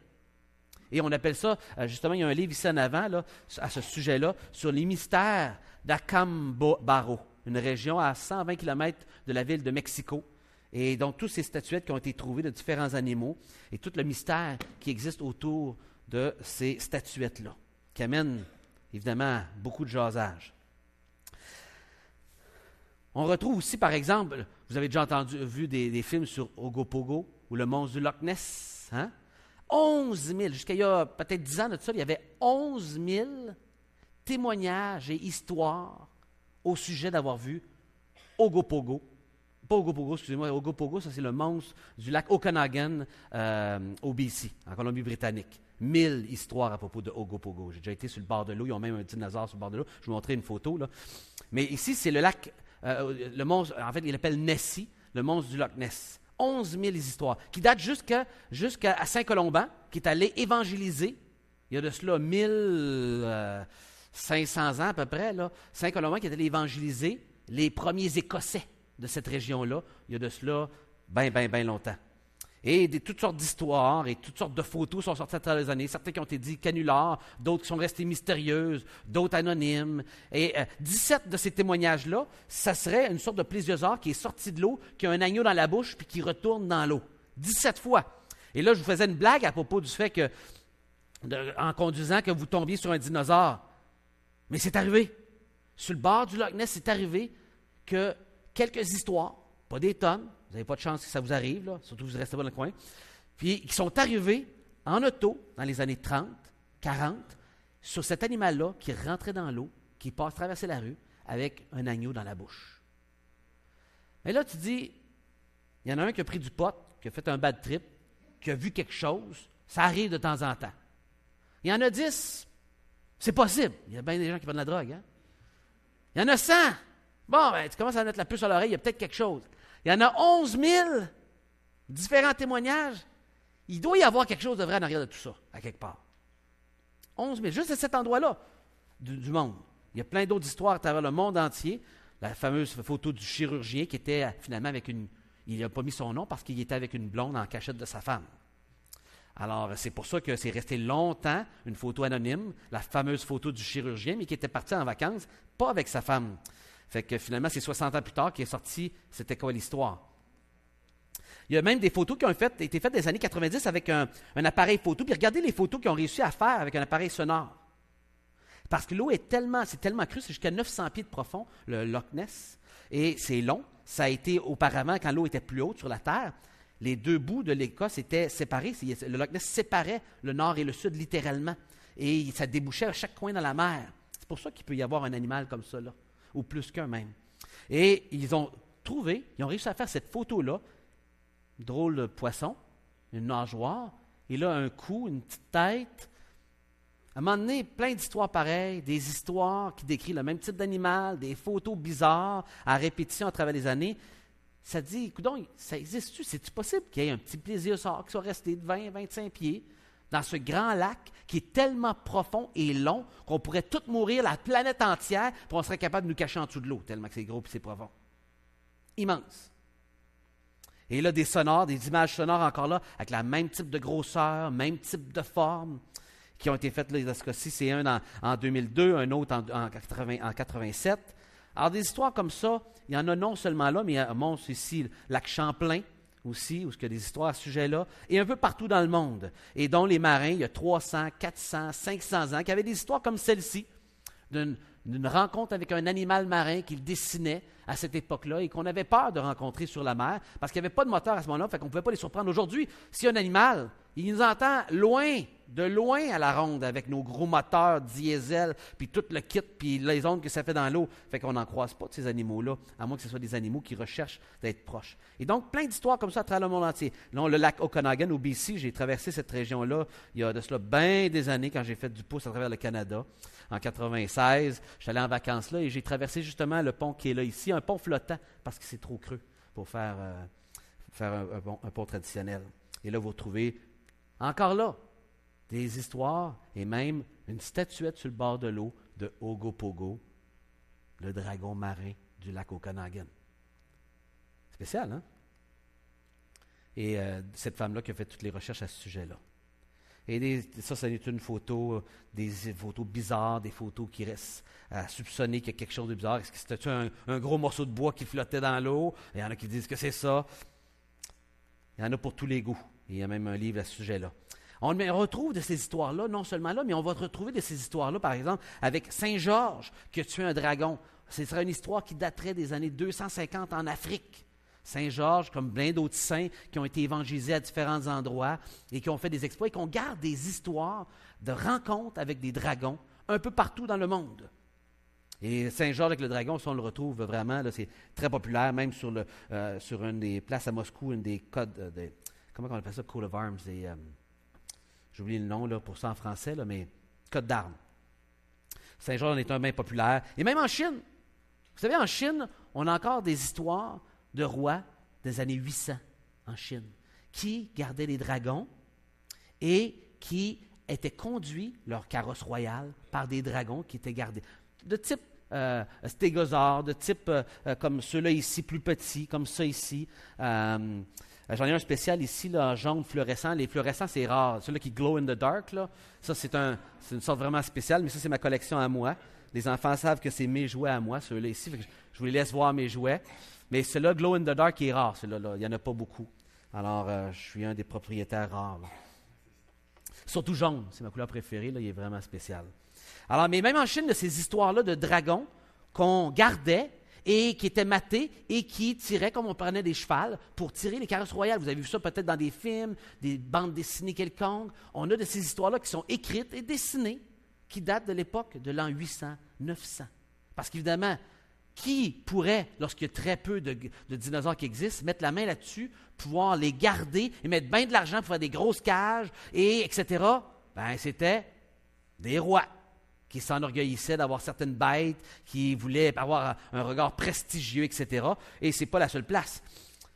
Et on appelle ça, justement, il y a un livre ici en avant, là, à ce sujet-là, sur les mystères d'Acambaro, une région à 120 km de la ville de Mexico. Et donc, toutes ces statuettes qui ont été trouvées de différents animaux et tout le mystère qui existe autour de ces statuettes-là, qui amène évidemment beaucoup de jasage. On retrouve aussi, par exemple, vous avez déjà vu des films sur Ogopogo ou le monstre du Loch Ness. Hein? 11 000, jusqu'à il y a peut-être 10 ans de ça, il y avait 11 000 témoignages et histoires au sujet d'avoir vu Ogopogo. Pas Ogopogo, excusez-moi. Ogopogo, ça c'est le monstre du lac Okanagan au BC, en Colombie-Britannique. 1000 histoires à propos de Ogopogo. J'ai déjà été sur le bord de l'eau. Ils ont même un dinosaure sur le bord de l'eau. Je vais vous montrer une photo, là. Mais ici, c'est le lac, le monstre, en fait, il l'appelle Nessie, le monstre du Loch Ness. 11 000 histoires, qui datent jusqu'à Saint-Colomban, qui est allé évangéliser, il y a de cela 1500 ans à peu près, là, Saint-Colomban qui est allé évangéliser les premiers Écossais de cette région-là, il y a de cela bien longtemps. Et toutes sortes d'histoires et toutes sortes de photos sont sorties à travers les années. Certaines qui ont été dites canulars, d'autres qui sont restées mystérieuses, d'autres anonymes. Et 17 de ces témoignages-là, ça serait une sorte de plésiosaure qui est sorti de l'eau, qui a un agneau dans la bouche puis qui retourne dans l'eau. 17 fois. Et là, je vous faisais une blague à propos du fait que, en conduisant, que vous tombiez sur un dinosaure. Mais c'est arrivé. Sur le bord du Loch Ness, c'est arrivé que quelques histoires, pas des tonnes, vous n'avez pas de chance que ça vous arrive, là, surtout que vous restez pas dans le coin, puis qui sont arrivés en auto dans les années 30, 40, sur cet animal-là qui rentrait dans l'eau, qui passe traverser la rue avec un agneau dans la bouche. Mais là, tu dis, il y en a un qui a pris du pot, qui a fait un bad trip, qui a vu quelque chose, ça arrive de temps en temps. Il y en a 10, c'est possible. Il y a bien des gens qui prennent de la drogue. Hein? Il y en a 100. Bon, ben, tu commences à mettre la puce à l'oreille, il y a peut-être quelque chose. Il y en a 11 000 différents témoignages. Il doit y avoir quelque chose de vrai en arrière de tout ça, à quelque part. 11 000, juste à cet endroit-là du monde. Il y a plein d'autres histoires à travers le monde entier. La fameuse photo du chirurgien qui était finalement avec une... Il n'a pas mis son nom parce qu'il était avec une blonde en cachette de sa femme. Alors, c'est pour ça que c'est resté longtemps une photo anonyme, la fameuse photo du chirurgien, mais qui était parti en vacances, pas avec sa femme. Fait que finalement, c'est 60 ans plus tard qu'il est sorti, c'était quoi l'histoire. Il y a même des photos qui ont été faites dans les années 90 avec un appareil photo, puis regardez les photos qu'ils ont réussi à faire avec un appareil sonore. Parce que l'eau c'est tellement crue, c'est jusqu'à 900 pieds de profond, le Loch Ness, et c'est long. Ça a été auparavant, quand l'eau était plus haute sur la Terre, les deux bouts de l'Écosse étaient séparés. Le Loch Ness séparait le nord et le sud littéralement, et ça débouchait à chaque coin dans la mer. C'est pour ça qu'il peut y avoir un animal comme ça, là, ou plus qu'un même. Et ils ont réussi à faire cette photo-là, drôle de poisson, une nageoire, et là, un cou, une petite tête. À un moment donné, plein d'histoires pareilles, des histoires qui décrivent le même type d'animal, des photos bizarres à répétition à travers les années. Ça dit, écoute, ça existe-tu? C'est-tu possible qu'il y ait un petit plésiosaure qui soit resté de 20-25 pieds dans ce grand lac qui est tellement profond et long qu'on pourrait tous mourir, la planète entière, puis on serait capable de nous cacher en dessous de l'eau, tellement que c'est gros et c'est profond. Immense. Et là, des images sonores encore là, avec le même type de grosseur, même type de forme, qui ont été faites là, dans ce cas-ci. C'est un en 2002, un autre en 87. Alors, des histoires comme ça, il y en a non seulement là, mais il y a Mons ici, lac Champlain aussi, où il y a des histoires à ce sujet-là, et un peu partout dans le monde. Et dont les marins, il y a 300, 400, 500 ans, qui avaient des histoires comme celle-ci, d'une rencontre avec un animal marin qu'ils dessinaient à cette époque-là et qu'on avait peur de rencontrer sur la mer parce qu'il n'y avait pas de moteur à ce moment-là, fait qu'on ne pouvait pas les surprendre. Aujourd'hui, si un animal, il nous entend de loin à la ronde avec nos gros moteurs diesel, puis tout le kit, puis les ondes que ça fait dans l'eau, fait qu'on n'en croise pas de ces animaux-là, à moins que ce soit des animaux qui recherchent d'être proches. Et donc, plein d'histoires comme ça à travers le monde entier. Là, le lac Okanagan au BC, j'ai traversé cette région-là il y a de cela bien des années quand j'ai fait du pouce à travers le Canada. En 96, je suis allé en vacances là et j'ai traversé justement le pont qui est là ici, un pont flottant parce que c'est trop creux pour faire un pont traditionnel. Et là, vous retrouvez encore là des histoires et même une statuette sur le bord de l'eau de Ogopogo, le dragon marin du lac Okanagan. Spécial, hein? Et cette femme-là qui a fait toutes les recherches à ce sujet-là. Et ça est une photo, des photos bizarres, des photos qui restent à soupçonner qu'il y a quelque chose de bizarre. Est-ce que c'était un gros morceau de bois qui flottait dans l'eau? Il y en a qui disent que c'est ça. Il y en a pour tous les goûts. Il y a même un livre à ce sujet-là. On retrouve de ces histoires-là, non seulement là, mais on va retrouver de ces histoires-là, par exemple, avec Saint-Georges qui a tué un dragon. Ce serait une histoire qui daterait des années 250 en Afrique. Saint-Georges, comme plein d'autres saints qui ont été évangélisés à différents endroits et qui ont fait des exploits et qu'on garde des histoires de rencontres avec des dragons un peu partout dans le monde. Et Saint-Georges avec le dragon, ça on le retrouve vraiment, là, c'est très populaire, même sur une des places à Moscou, une des codes, comment on appelle ça, Coat of Arms, j'ai oublié le nom là, pour ça en français, là, mais code d'armes. Saint-Georges en est un bien populaire. Et même en Chine, vous savez, en Chine, on a encore des histoires de rois des années 800 en Chine, qui gardaient des dragons et qui étaient conduits, leur carrosse royale, par des dragons qui étaient gardés. De type stégosaures, de type comme ceux-là ici, plus petits, comme ça ici. J'en ai un spécial ici, là, en jaune fluorescent. Les fluorescents, c'est rare. Ceux-là qui glow in the dark, là, ça, c'est une sorte vraiment spéciale, mais ça, c'est ma collection à moi. Les enfants savent que c'est mes jouets à moi, ceux-là ici. Fait que je vous les laisse voir mes jouets. Mais celui-là, glow in the dark, il est rare, celui-là. Là. Il n'y en a pas beaucoup. Alors, je suis un des propriétaires rares. Là. Surtout jaune, c'est ma couleur préférée, là, il est vraiment spécial. Alors, mais même en Chine, là, ces histoires-là de dragons qu'on gardait et qui étaient matés et qui tiraient comme on prenait des chevals pour tirer les carrosses royales. Vous avez vu ça peut-être dans des films, des bandes dessinées quelconques. On a de ces histoires-là qui sont écrites et dessinées, qui datent de l'époque de l'an 800, 900. Parce qu'évidemment, qui pourrait, lorsqu'il y a très peu de dinosaures qui existent, mettre la main là-dessus, pouvoir les garder et mettre bien de l'argent pour faire des grosses cages, et etc. Ben, c'était des rois qui s'enorgueillissaient d'avoir certaines bêtes, qui voulaient avoir un regard prestigieux, etc. Et ce n'est pas la seule place.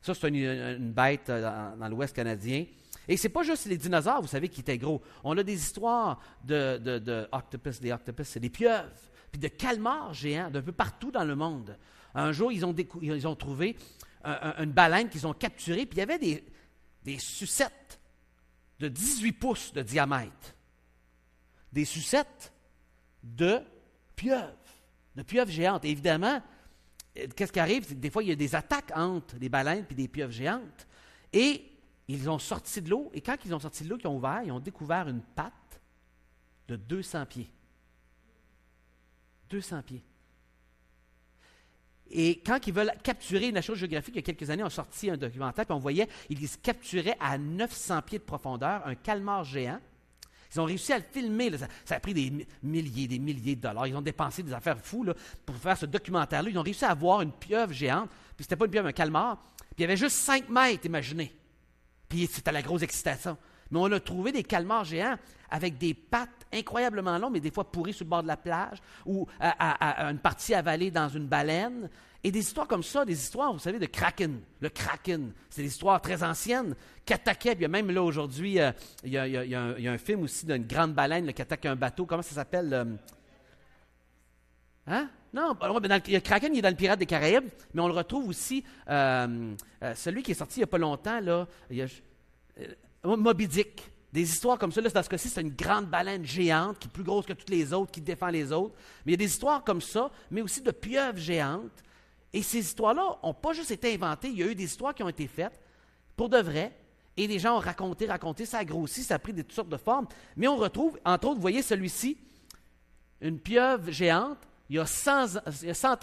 Ça, c'est une bête dans l'Ouest canadien. Et ce n'est pas juste les dinosaures, vous savez, qui étaient gros. On a des histoires de octopus, c'est des pieuvres, puis de calmars géants d'un peu partout dans le monde. Un jour, ils ont trouvé une baleine qu'ils ont capturée, puis il y avait des sucettes de 18 pouces de diamètre. Des sucettes de pieuvres géantes. Et évidemment, qu'est-ce qui arrive? C'est que des fois, il y a des attaques entre les baleines et des pieuvres géantes. Et ils ont sorti de l'eau, et quand ils ont sorti de l'eau, ils ont découvert une patte de 200 pieds. 200 pieds. Et quand ils veulent capturer, National Geographic, il y a quelques années, ont sorti un documentaire, puis on voyait, ils capturaient à 900 pieds de profondeur un calmar géant. Ils ont réussi à le filmer. Là. Ça a pris des milliers de dollars. Ils ont dépensé des affaires fous là, pour faire ce documentaire-là. Ils ont réussi à avoir une pieuvre géante. Puis c'était pas une pieuvre, un calmar. Puis il y avait juste 5 mètres, imaginez. Puis c'était la grosse excitation. Mais on a trouvé des calmars géants avec des pattes incroyablement longues, mais des fois pourries sur le bord de la plage, ou à une partie avalée dans une baleine. Et des histoires comme ça, des histoires, vous savez, de Kraken. Le Kraken, c'est des histoires très anciennes qui attaquaient. Puis même là, aujourd'hui, il y a un film aussi d'une grande baleine là, qui attaque un bateau. Comment ça s'appelle? Hein? Non, il y a Kraken, il est dans le Pirate des Caraïbes, mais on le retrouve aussi, celui qui est sorti il n'y a pas longtemps, là, Moby Dick. Des histoires comme ça, là, dans ce cas-ci, c'est une grande baleine géante qui est plus grosse que toutes les autres, qui défend les autres. Mais il y a des histoires comme ça, mais aussi de pieuvres géantes. Et ces histoires-là n'ont pas juste été inventées, il y a eu des histoires qui ont été faites pour de vrai. Et les gens ont raconté, ça a grossi, ça a pris toutes sortes de formes. Mais on retrouve, entre autres, vous voyez celui-ci, une pieuvre géante. Il y a 100 ans,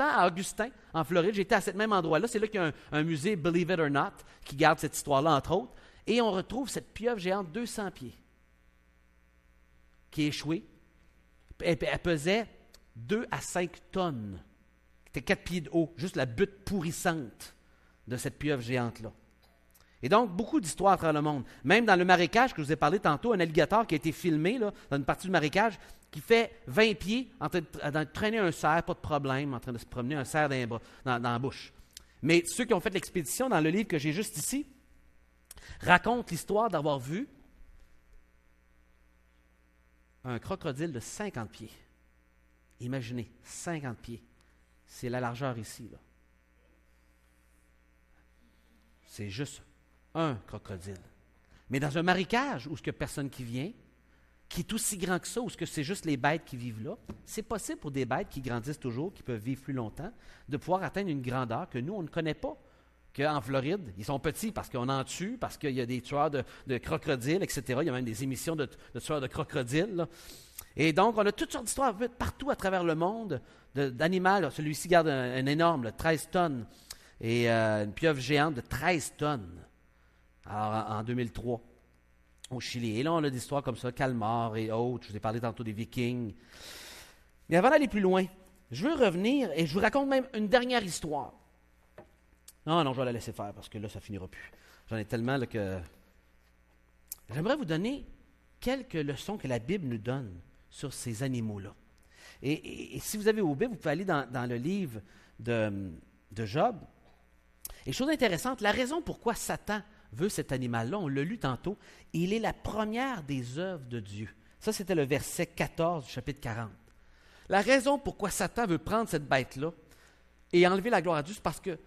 à Augustin, en Floride, j'étais à ce même endroit-là. C'est là qu'il y a un musée, Believe It or Not, qui garde cette histoire-là, entre autres. Et on retrouve cette pieuvre géante 200 pieds, qui est échouée. Elle pesait 2 à 5 tonnes. C'était 4 pieds de haut, juste la butte pourrissante de cette pieuvre géante-là. Et donc, beaucoup d'histoires à travers le monde. Même dans le marécage, que je vous ai parlé tantôt, un alligator qui a été filmé là, dans une partie du marécage, qui fait 20 pieds, en train de traîner un cerf, pas de problème, en train de se promener un cerf dans la bouche. Mais ceux qui ont fait l'expédition, dans le livre que j'ai juste ici, racontent l'histoire d'avoir vu un crocodile de 50 pieds. Imaginez, 50 pieds. C'est la largeur ici, là. C'est juste un crocodile. Mais dans un marécage où il n'y a personne qui vient, qui est aussi grand que ça, où c'est juste les bêtes qui vivent là, c'est possible pour des bêtes qui grandissent toujours, qui peuvent vivre plus longtemps, de pouvoir atteindre une grandeur que nous, on ne connaît pas. Qu'en Floride, ils sont petits parce qu'on en tue, parce qu'il y a des tueurs de crocodiles, etc. Il y a même des émissions de tueurs de crocodiles, là. Et donc, on a toutes sortes d'histoires partout à travers le monde d'animaux. Celui-ci garde un énorme, 13 tonnes, et une pieuvre géante de 13 tonnes. Alors, en 2003, au Chili. Et là, on a des histoires comme ça, calmar et autres. Je vous ai parlé tantôt des Vikings. Mais avant d'aller plus loin, je veux revenir et je vous raconte même une dernière histoire. Non, je vais la laisser faire parce que là, ça ne finira plus. J'en ai tellement là, que... J'aimerais vous donner quelques leçons que la Bible nous donne sur ces animaux-là. Et si vous avez vos Bibles, vous pouvez aller dans le livre de Job. Et chose intéressante, la raison pourquoi Satan veut cet animal-là, on l'a lu tantôt, il est la première des œuvres de Dieu. Ça, c'était le verset 14 du chapitre 40. La raison pourquoi Satan veut prendre cette bête-là et enlever la gloire à Dieu, c'est parce que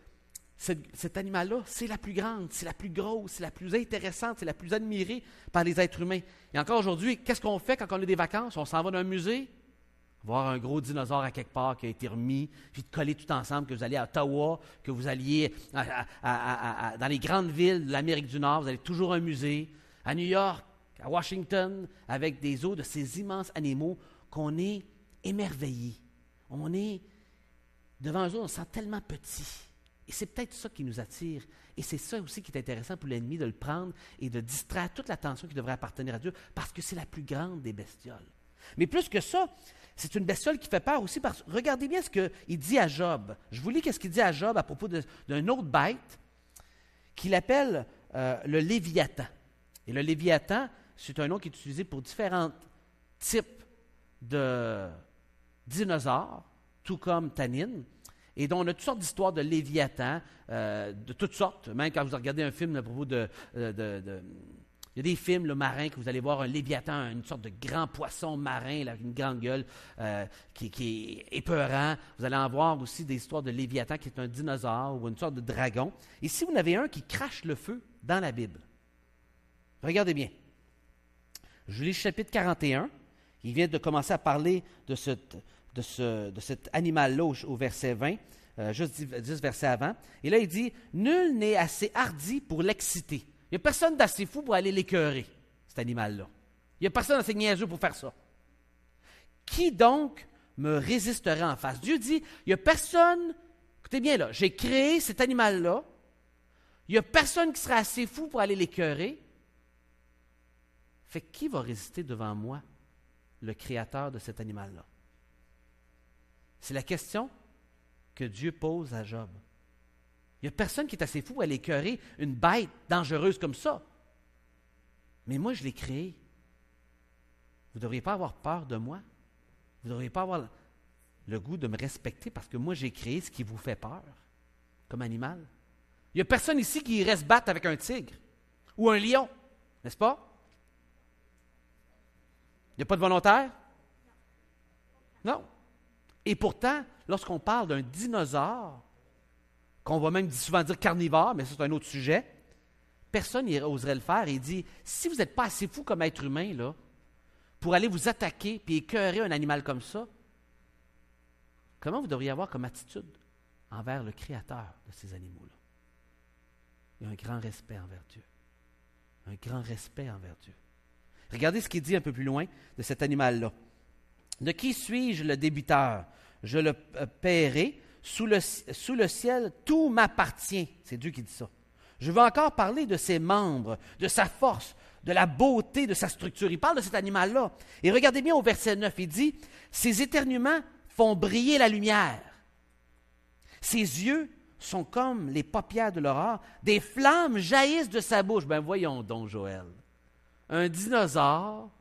cet animal-là, c'est la plus grande, c'est la plus grosse, c'est la plus intéressante, c'est la plus admirée par les êtres humains. Et encore aujourd'hui, qu'est-ce qu'on fait quand on a des vacances? On s'en va dans un musée, voir un gros dinosaure à quelque part qui a été remis, puis de coller tout ensemble, que vous allez à Ottawa, que vous alliez dans les grandes villes de l'Amérique du Nord, vous avez toujours un musée. À New York, à Washington, avec des os de ces immenses animaux qu'on est émerveillés. On est devant eux, on se sent tellement petit. Et c'est peut-être ça qui nous attire. Et c'est ça aussi qui est intéressant pour l'ennemi, de le prendre et de distraire toute l'attention qui devrait appartenir à Dieu, parce que c'est la plus grande des bestioles. Mais plus que ça, c'est une bestiole qui fait peur aussi, parce que regardez bien ce qu'il dit à Job. Je vous lis ce qu'il dit à Job à propos d'une autre bête qu'il appelle le Léviathan. Et le Léviathan, c'est un nom qui est utilisé pour différents types de dinosaures, tout comme Tannin. Et donc, on a toutes sortes d'histoires de Léviathan, de toutes sortes. Même quand vous regardez un film à propos il y a des films marins que vous allez voir un Léviathan, une sorte de grand poisson marin, là, avec une grande gueule, qui est épeurant. Vous allez en voir aussi des histoires de Léviathan, qui est un dinosaure ou une sorte de dragon. Ici, vous en avez un qui crache le feu dans la Bible. Regardez bien. Je lis le chapitre 41. Il vient de commencer à parler de cet animal-là au verset 20, juste 10 versets avant. Et là, il dit, « Nul n'est assez hardi pour l'exciter. » Il n'y a personne d'assez fou pour aller l'écœurer, cet animal-là. Il n'y a personne d'assez niaiseux pour faire ça. Qui donc me résisterait en face? Dieu dit, il n'y a personne, écoutez bien là, j'ai créé cet animal-là, il n'y a personne qui serait assez fou pour aller l'écœurer. Fait que qui va résister devant moi, le créateur de cet animal-là? C'est la question que Dieu pose à Job. Il n'y a personne qui est assez fou pour aller écœurer une bête dangereuse comme ça. Mais moi, je l'ai créé. Vous ne devriez pas avoir peur de moi. Vous ne devriez pas avoir le goût de me respecter parce que moi, j'ai créé ce qui vous fait peur comme animal. Il n'y a personne ici qui irait se battre avec un tigre ou un lion, n'est-ce pas? Il n'y a pas de volontaire? Non. Et pourtant, lorsqu'on parle d'un dinosaure, qu'on va même souvent dire carnivore, mais ça c'est un autre sujet, personne n'oserait le faire. Et il dit, si vous n'êtes pas assez fou comme être humain, là, pour aller vous attaquer et écœurer un animal comme ça, comment vous devriez avoir comme attitude envers le Créateur de ces animaux-là? Il y a un grand respect envers Dieu. Un grand respect envers Dieu. Regardez ce qu'il dit un peu plus loin de cet animal-là. De qui suis-je le débiteur? Je le paierai. Sous le ciel, tout m'appartient. C'est Dieu qui dit ça. Je veux encore parler de ses membres, de sa force, de la beauté de sa structure. Il parle de cet animal-là. Et regardez bien au verset 9, il dit, « Ses éternuements font briller la lumière. Ses yeux sont comme les paupières de l'aurore. Des flammes jaillissent de sa bouche. » Ben voyons donc, Joël. Un dinosaure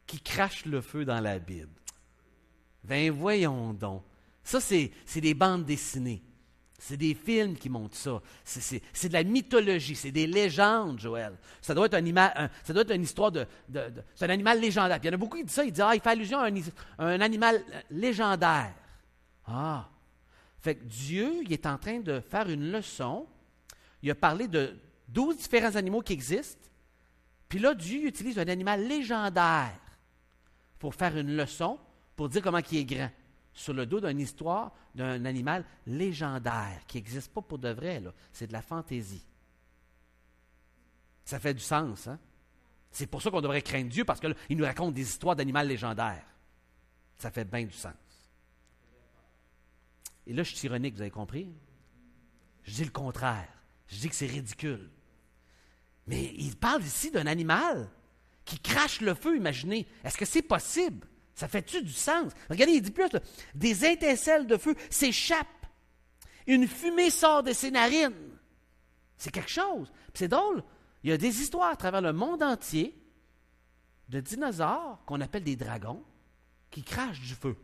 qui crache le feu dans la Bible. Ben voyons donc. Ça, c'est des bandes dessinées. C'est des films qui montrent ça. C'est de la mythologie, c'est des légendes, Joël. Ça doit être ça doit être une histoire c'est un animal légendaire. Puis il y en a beaucoup qui disent ça, ils disent, il fait allusion à un animal légendaire. Ah! Fait que Dieu, il est en train de faire une leçon. Il a parlé de 12 différents animaux qui existent. Puis là, Dieu utilise un animal légendaire pour faire une leçon, pour dire comment il est grand. Sur le dos d'une histoire d'un animal légendaire qui n'existe pas pour de vrai, là. C'est de la fantaisie. Ça fait du sens, hein? C'est pour ça qu'on devrait craindre Dieu, parce qu'il nous raconte des histoires d'animaux légendaires. Ça fait bien du sens. Et là, je suis ironique, vous avez compris? Je dis le contraire. Je dis que c'est ridicule. Mais il parle ici d'un animal qui crache le feu, imaginez. Est-ce que c'est possible? Ça fait-tu du sens? Regardez, il dit plus, là, des étincelles de feu s'échappent. Une fumée sort de ses narines. C'est quelque chose. Puis c'est drôle, il y a des histoires à travers le monde entier de dinosaures qu'on appelle des dragons qui crachent du feu.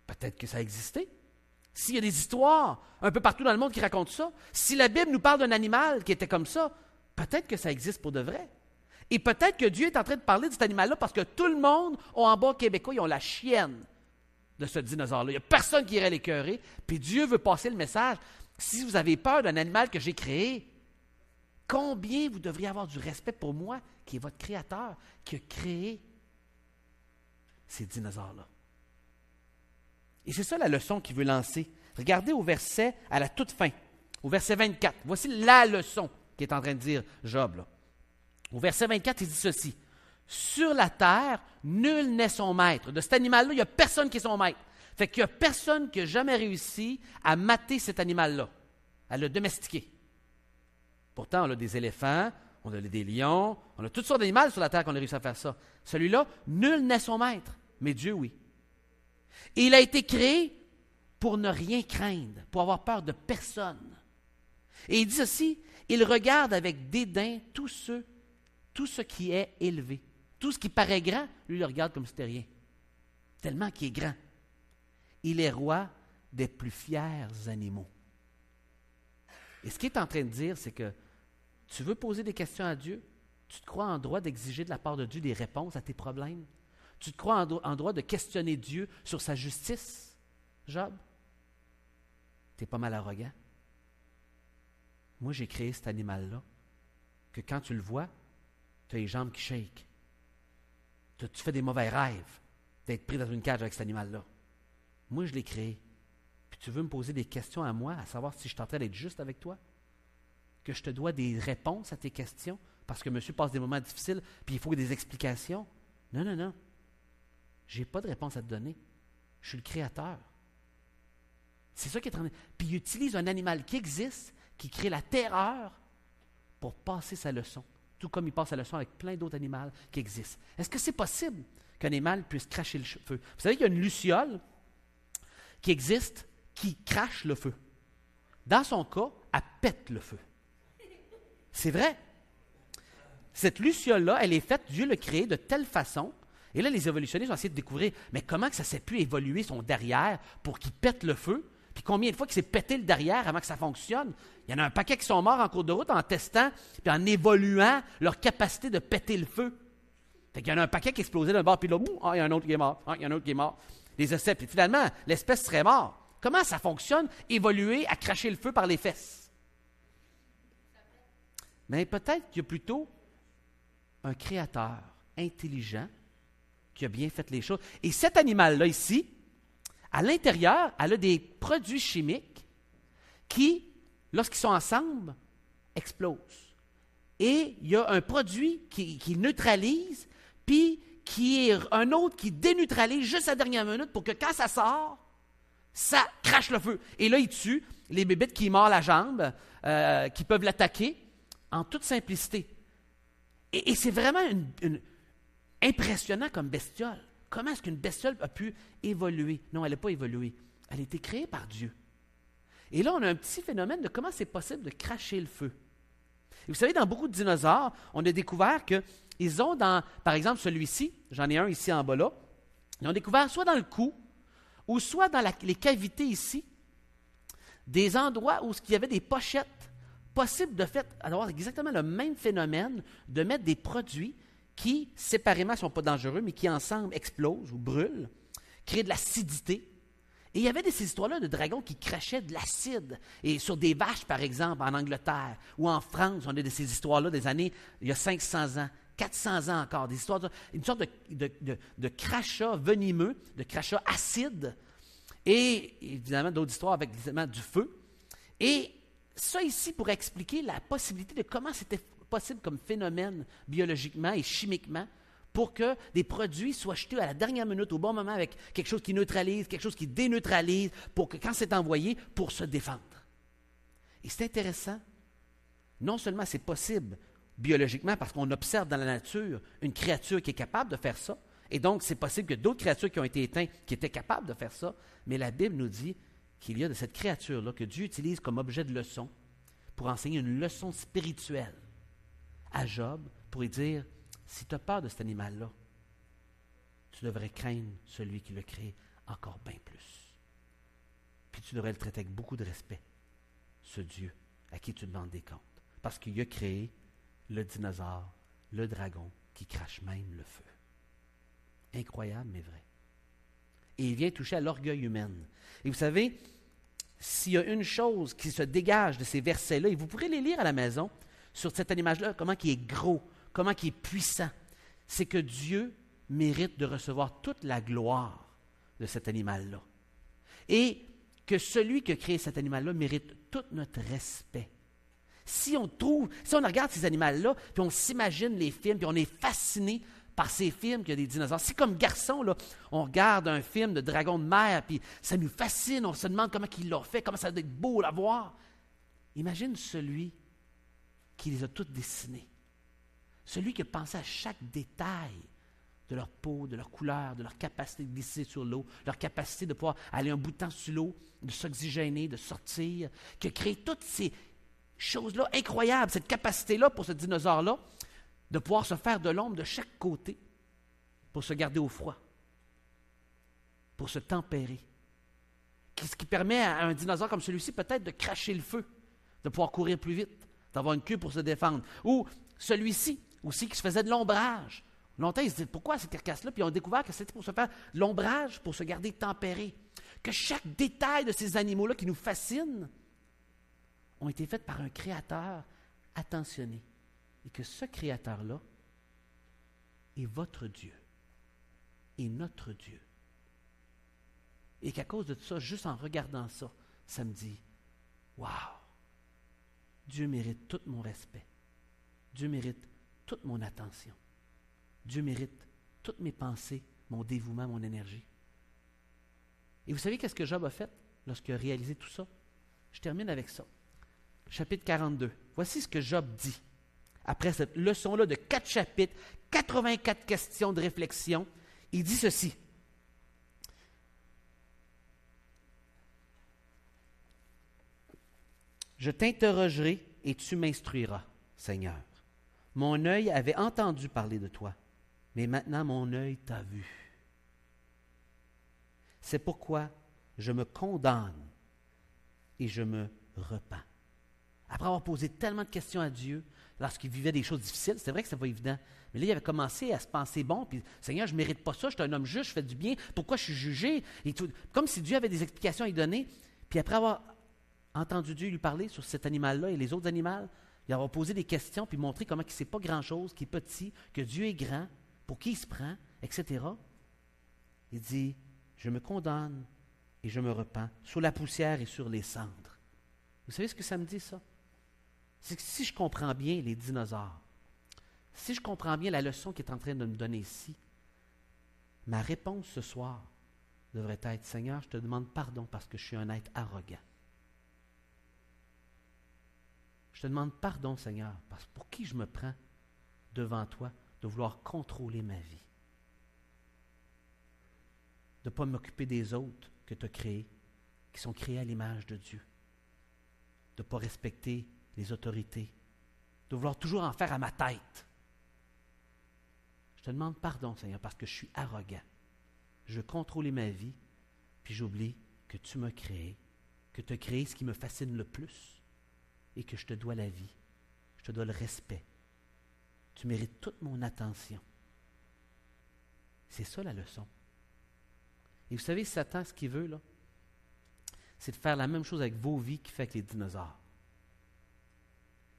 Peut-être que ça a existé. S'il y a des histoires un peu partout dans le monde qui racontent ça, si la Bible nous parle d'un animal qui était comme ça, peut-être que ça existe pour de vrai. Et peut-être que Dieu est en train de parler de cet animal-là parce que tout le monde, en bas québécois, ils ont la chienne de ce dinosaure-là. Il n'y a personne qui irait l'écœurer. Puis Dieu veut passer le message. Si vous avez peur d'un animal que j'ai créé, combien vous devriez avoir du respect pour moi, qui est votre créateur, qui a créé ces dinosaures-là. Et c'est ça la leçon qu'il veut lancer. Regardez au verset, à la toute fin, au verset 24. Voici la leçon qu'est en train de dire Job, là. Au verset 24, il dit ceci. Sur la terre, nul n'est son maître. De cet animal-là, il n'y a personne qui est son maître. Fait qu'il n'y a personne qui a jamais réussi à mater cet animal-là, à le domestiquer. Pourtant, on a des éléphants, on a des lions, on a toutes sortes d'animaux sur la terre qu'on a réussi à faire ça. Celui-là, nul n'est son maître, mais Dieu, oui. Et il a été créé pour ne rien craindre, pour avoir peur de personne. Et il dit aussi, il regarde avec dédain tout ce qui est élevé. Tout ce qui paraît grand, lui, il le regarde comme si c'était rien. Tellement qu'il est grand. Il est roi des plus fiers animaux. Et ce qu'il est en train de dire, c'est que tu veux poser des questions à Dieu, tu te crois en droit d'exiger de la part de Dieu des réponses à tes problèmes. Tu te crois en droit de questionner Dieu sur sa justice, Job? Tu es pas mal arrogant. Moi, j'ai créé cet animal-là, que quand tu le vois, tu as les jambes qui shake. Tu fais des mauvais rêves d'être pris dans une cage avec cet animal-là. Moi, je l'ai créé. Puis tu veux me poser des questions à moi, à savoir si je suis en train d'être juste avec toi? Que je te dois des réponses à tes questions parce que monsieur passe des moments difficiles, puis il faut des explications? Non, non, non. Je n'ai pas de réponse à te donner. Je suis le créateur. C'est ça qui est en train de... Puis il utilise un animal qui existe, qui crée la terreur pour passer sa leçon. Tout comme il passe sa leçon avec plein d'autres animaux qui existent. Est-ce que c'est possible qu'un animal puisse cracher le feu? Vous savez qu'il y a une luciole qui existe, qui crache le feu. Dans son cas, elle pète le feu. C'est vrai. Cette luciole-là, elle est faite, Dieu l'a créée de telle façon, et là, les évolutionnistes ont essayé de découvrir, mais comment que ça s'est pu évoluer son derrière pour qu'il pète le feu, puis combien de fois qu'il s'est pété le derrière avant que ça fonctionne. Il y en a un paquet qui sont morts en cours de route en testant, puis en évoluant leur capacité de péter le feu. Fait qu'il y en a un paquet qui explosait d'un bord, puis là, il y a un autre qui est mort, il y a un autre qui est mort. Les essais, puis finalement, l'espèce serait morte. Comment ça fonctionne, évoluer à cracher le feu par les fesses? Mais peut-être qu'il y a plutôt un créateur intelligent qui a bien fait les choses. Et cet animal-là ici, à l'intérieur, elle a des produits chimiques qui, lorsqu'ils sont ensemble, explosent. Et il y a un produit qui neutralise, puis qui est un autre qui déneutralise juste à la dernière minute pour que quand ça sort, ça crache le feu. Et là, il tue les bébites qui mordent la jambe, qui peuvent l'attaquer, en toute simplicité. Et c'est vraiment impressionnant comme bestiole. Comment est-ce qu'une bestiole a pu évoluer? Non, elle n'a pas évolué. Elle a été créée par Dieu. Et là, on a un petit phénomène de comment c'est possible de cracher le feu. Et vous savez, dans beaucoup de dinosaures, on a découvert qu'ils ont par exemple, celui-ci, j'en ai un ici en bas là, ils ont découvert soit dans le cou, ou soit dans les cavités ici, des endroits où il y avait des pochettes possibles de fait d'avoir exactement le même phénomène, de mettre des produits qui, séparément, ne sont pas dangereux, mais qui, ensemble, explosent ou brûlent, créent de l'acidité. Et il y avait ces histoires-là de dragons qui crachaient de l'acide. Et sur des vaches, par exemple, en Angleterre ou en France, on a de ces histoires-là des années, il y a 500 ans, 400 ans encore, des histoires, une sorte de crachat venimeux, de crachat acide, et évidemment d'autres histoires avec évidemment du feu. Et ça ici pour expliquer la possibilité de comment c'était possible comme phénomène biologiquement et chimiquement pour que des produits soient jetés à la dernière minute, au bon moment, avec quelque chose qui neutralise, quelque chose qui déneutralise, pour que quand c'est envoyé, pour se défendre. Et c'est intéressant. Non seulement c'est possible biologiquement, parce qu'on observe dans la nature une créature qui est capable de faire ça, et donc c'est possible que d'autres créatures qui ont été éteintes, qui étaient capables de faire ça, mais la Bible nous dit qu'il y a de cette créature-là que Dieu utilise comme objet de leçon pour enseigner une leçon spirituelle à Job, pour lui dire, si tu as peur de cet animal-là, tu devrais craindre celui qui l'a créé encore bien plus. Puis tu devrais le traiter avec beaucoup de respect, ce Dieu à qui tu demandes des comptes. Parce qu'il a créé le dinosaure, le dragon, qui crache même le feu. Incroyable, mais vrai. Et il vient toucher à l'orgueil humain. Et vous savez, s'il y a une chose qui se dégage de ces versets-là, et vous pourrez les lire à la maison, sur cette image-là, comment il est gros, comment il est puissant, c'est que Dieu mérite de recevoir toute la gloire de cet animal-là. Et que celui qui a créé cet animal-là mérite tout notre respect. Si on regarde ces animaux-là, puis on s'imagine les films, puis on est fasciné par ces films qu'il y a des dinosaures. Si comme garçon, là, on regarde un film de dragon de mer, puis ça nous fascine, on se demande comment il l'a fait, comment ça doit être beau à voir. Imagine celui qui les a tous dessinés. Celui qui a pensé à chaque détail de leur peau, de leur couleur, de leur capacité de glisser sur l'eau, leur capacité de pouvoir aller un bout de temps sur l'eau, de s'oxygéner, de sortir, qui a créé toutes ces choses-là incroyables, cette capacité-là pour ce dinosaure-là, de pouvoir se faire de l'ombre de chaque côté pour se garder au froid, pour se tempérer. Ce qui permet à un dinosaure comme celui-ci peut-être de cracher le feu, de pouvoir courir plus vite, d'avoir une queue pour se défendre. Ou celui-ci aussi qui se faisait de l'ombrage. Longtemps, ils se disaient, pourquoi cette carcasse-là? Puis ils ont découvert que c'était pour se faire de l'ombrage, pour se garder tempéré. Que chaque détail de ces animaux-là qui nous fascinent ont été faits par un créateur attentionné. Et que ce créateur-là est votre Dieu, est notre Dieu. Et qu'à cause de tout ça, juste en regardant ça, ça me dit, wow, Dieu mérite tout mon respect. Dieu mérite toute mon attention. Dieu mérite toutes mes pensées, mon dévouement, mon énergie. Et vous savez qu'est-ce que Job a fait lorsqu'il a réalisé tout ça? Je termine avec ça. Chapitre 42. Voici ce que Job dit. Après cette leçon-là de 4 chapitres, 84 questions de réflexion, il dit ceci. Je t'interrogerai et tu m'instruiras, Seigneur. Mon œil avait entendu parler de toi, mais maintenant mon œil t'a vu. C'est pourquoi je me condamne et je me repens. Après avoir posé tellement de questions à Dieu, lorsqu'il vivait des choses difficiles, c'est vrai que ce n'était pas évident, mais là, il avait commencé à se penser bon, puis Seigneur, je ne mérite pas ça, je suis un homme juste, je fais du bien, pourquoi je suis jugé? Et tout, comme si Dieu avait des explications à lui donner, puis après avoir entendu Dieu lui parler sur cet animal-là et les autres animaux, il avoir posé des questions, puis montrer comment il ne sait pas grand-chose, qu'il est petit, que Dieu est grand, pour qui il se prend, etc. Il dit, je me condamne et je me repens sur la poussière et sur les cendres. Vous savez ce que ça me dit, ça? C'est que si je comprends bien les dinosaures, si je comprends bien la leçon qu'il est en train de me donner ici, ma réponse ce soir devrait être, Seigneur, je te demande pardon parce que je suis un être arrogant. Je te demande pardon, Seigneur, parce que pour qui je me prends devant toi de vouloir contrôler ma vie, de ne pas m'occuper des autres que tu as créés, qui sont créés à l'image de Dieu, de ne pas respecter les autorités, de vouloir toujours en faire à ma tête. Je te demande pardon, Seigneur, parce que je suis arrogant. Je veux contrôler ma vie, puis j'oublie que tu m'as créé, que tu as créé ce qui me fascine le plus, et que je te dois la vie, je te dois le respect. Tu mérites toute mon attention. C'est ça la leçon. Et vous savez, Satan, ce qu'il veut, là, c'est de faire la même chose avec vos vies qu'il fait avec les dinosaures.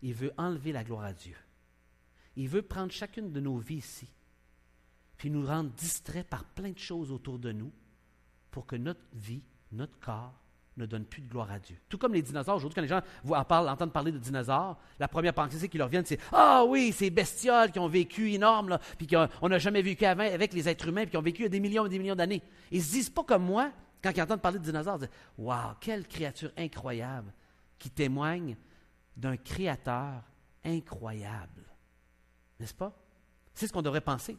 Il veut enlever la gloire à Dieu. Il veut prendre chacune de nos vies ici, puis nous rendre distraits par plein de choses autour de nous, pour que notre vie, notre corps, ne donne plus de gloire à Dieu. Tout comme les dinosaures, aujourd'hui, quand les gens entendent parler de dinosaures, la première pensée qui leur vient, c'est « Ah oui, ces bestioles qui ont vécu énormes, là, puis qu'on n'a jamais vécu avant avec les êtres humains, puis qui ont vécu des millions et des millions d'années. » Ils ne se disent pas comme moi, quand ils entendent parler de dinosaures, ils disent « Wow, quelle créature incroyable qui témoigne d'un créateur incroyable. » N'est-ce pas? C'est ce qu'on devrait penser.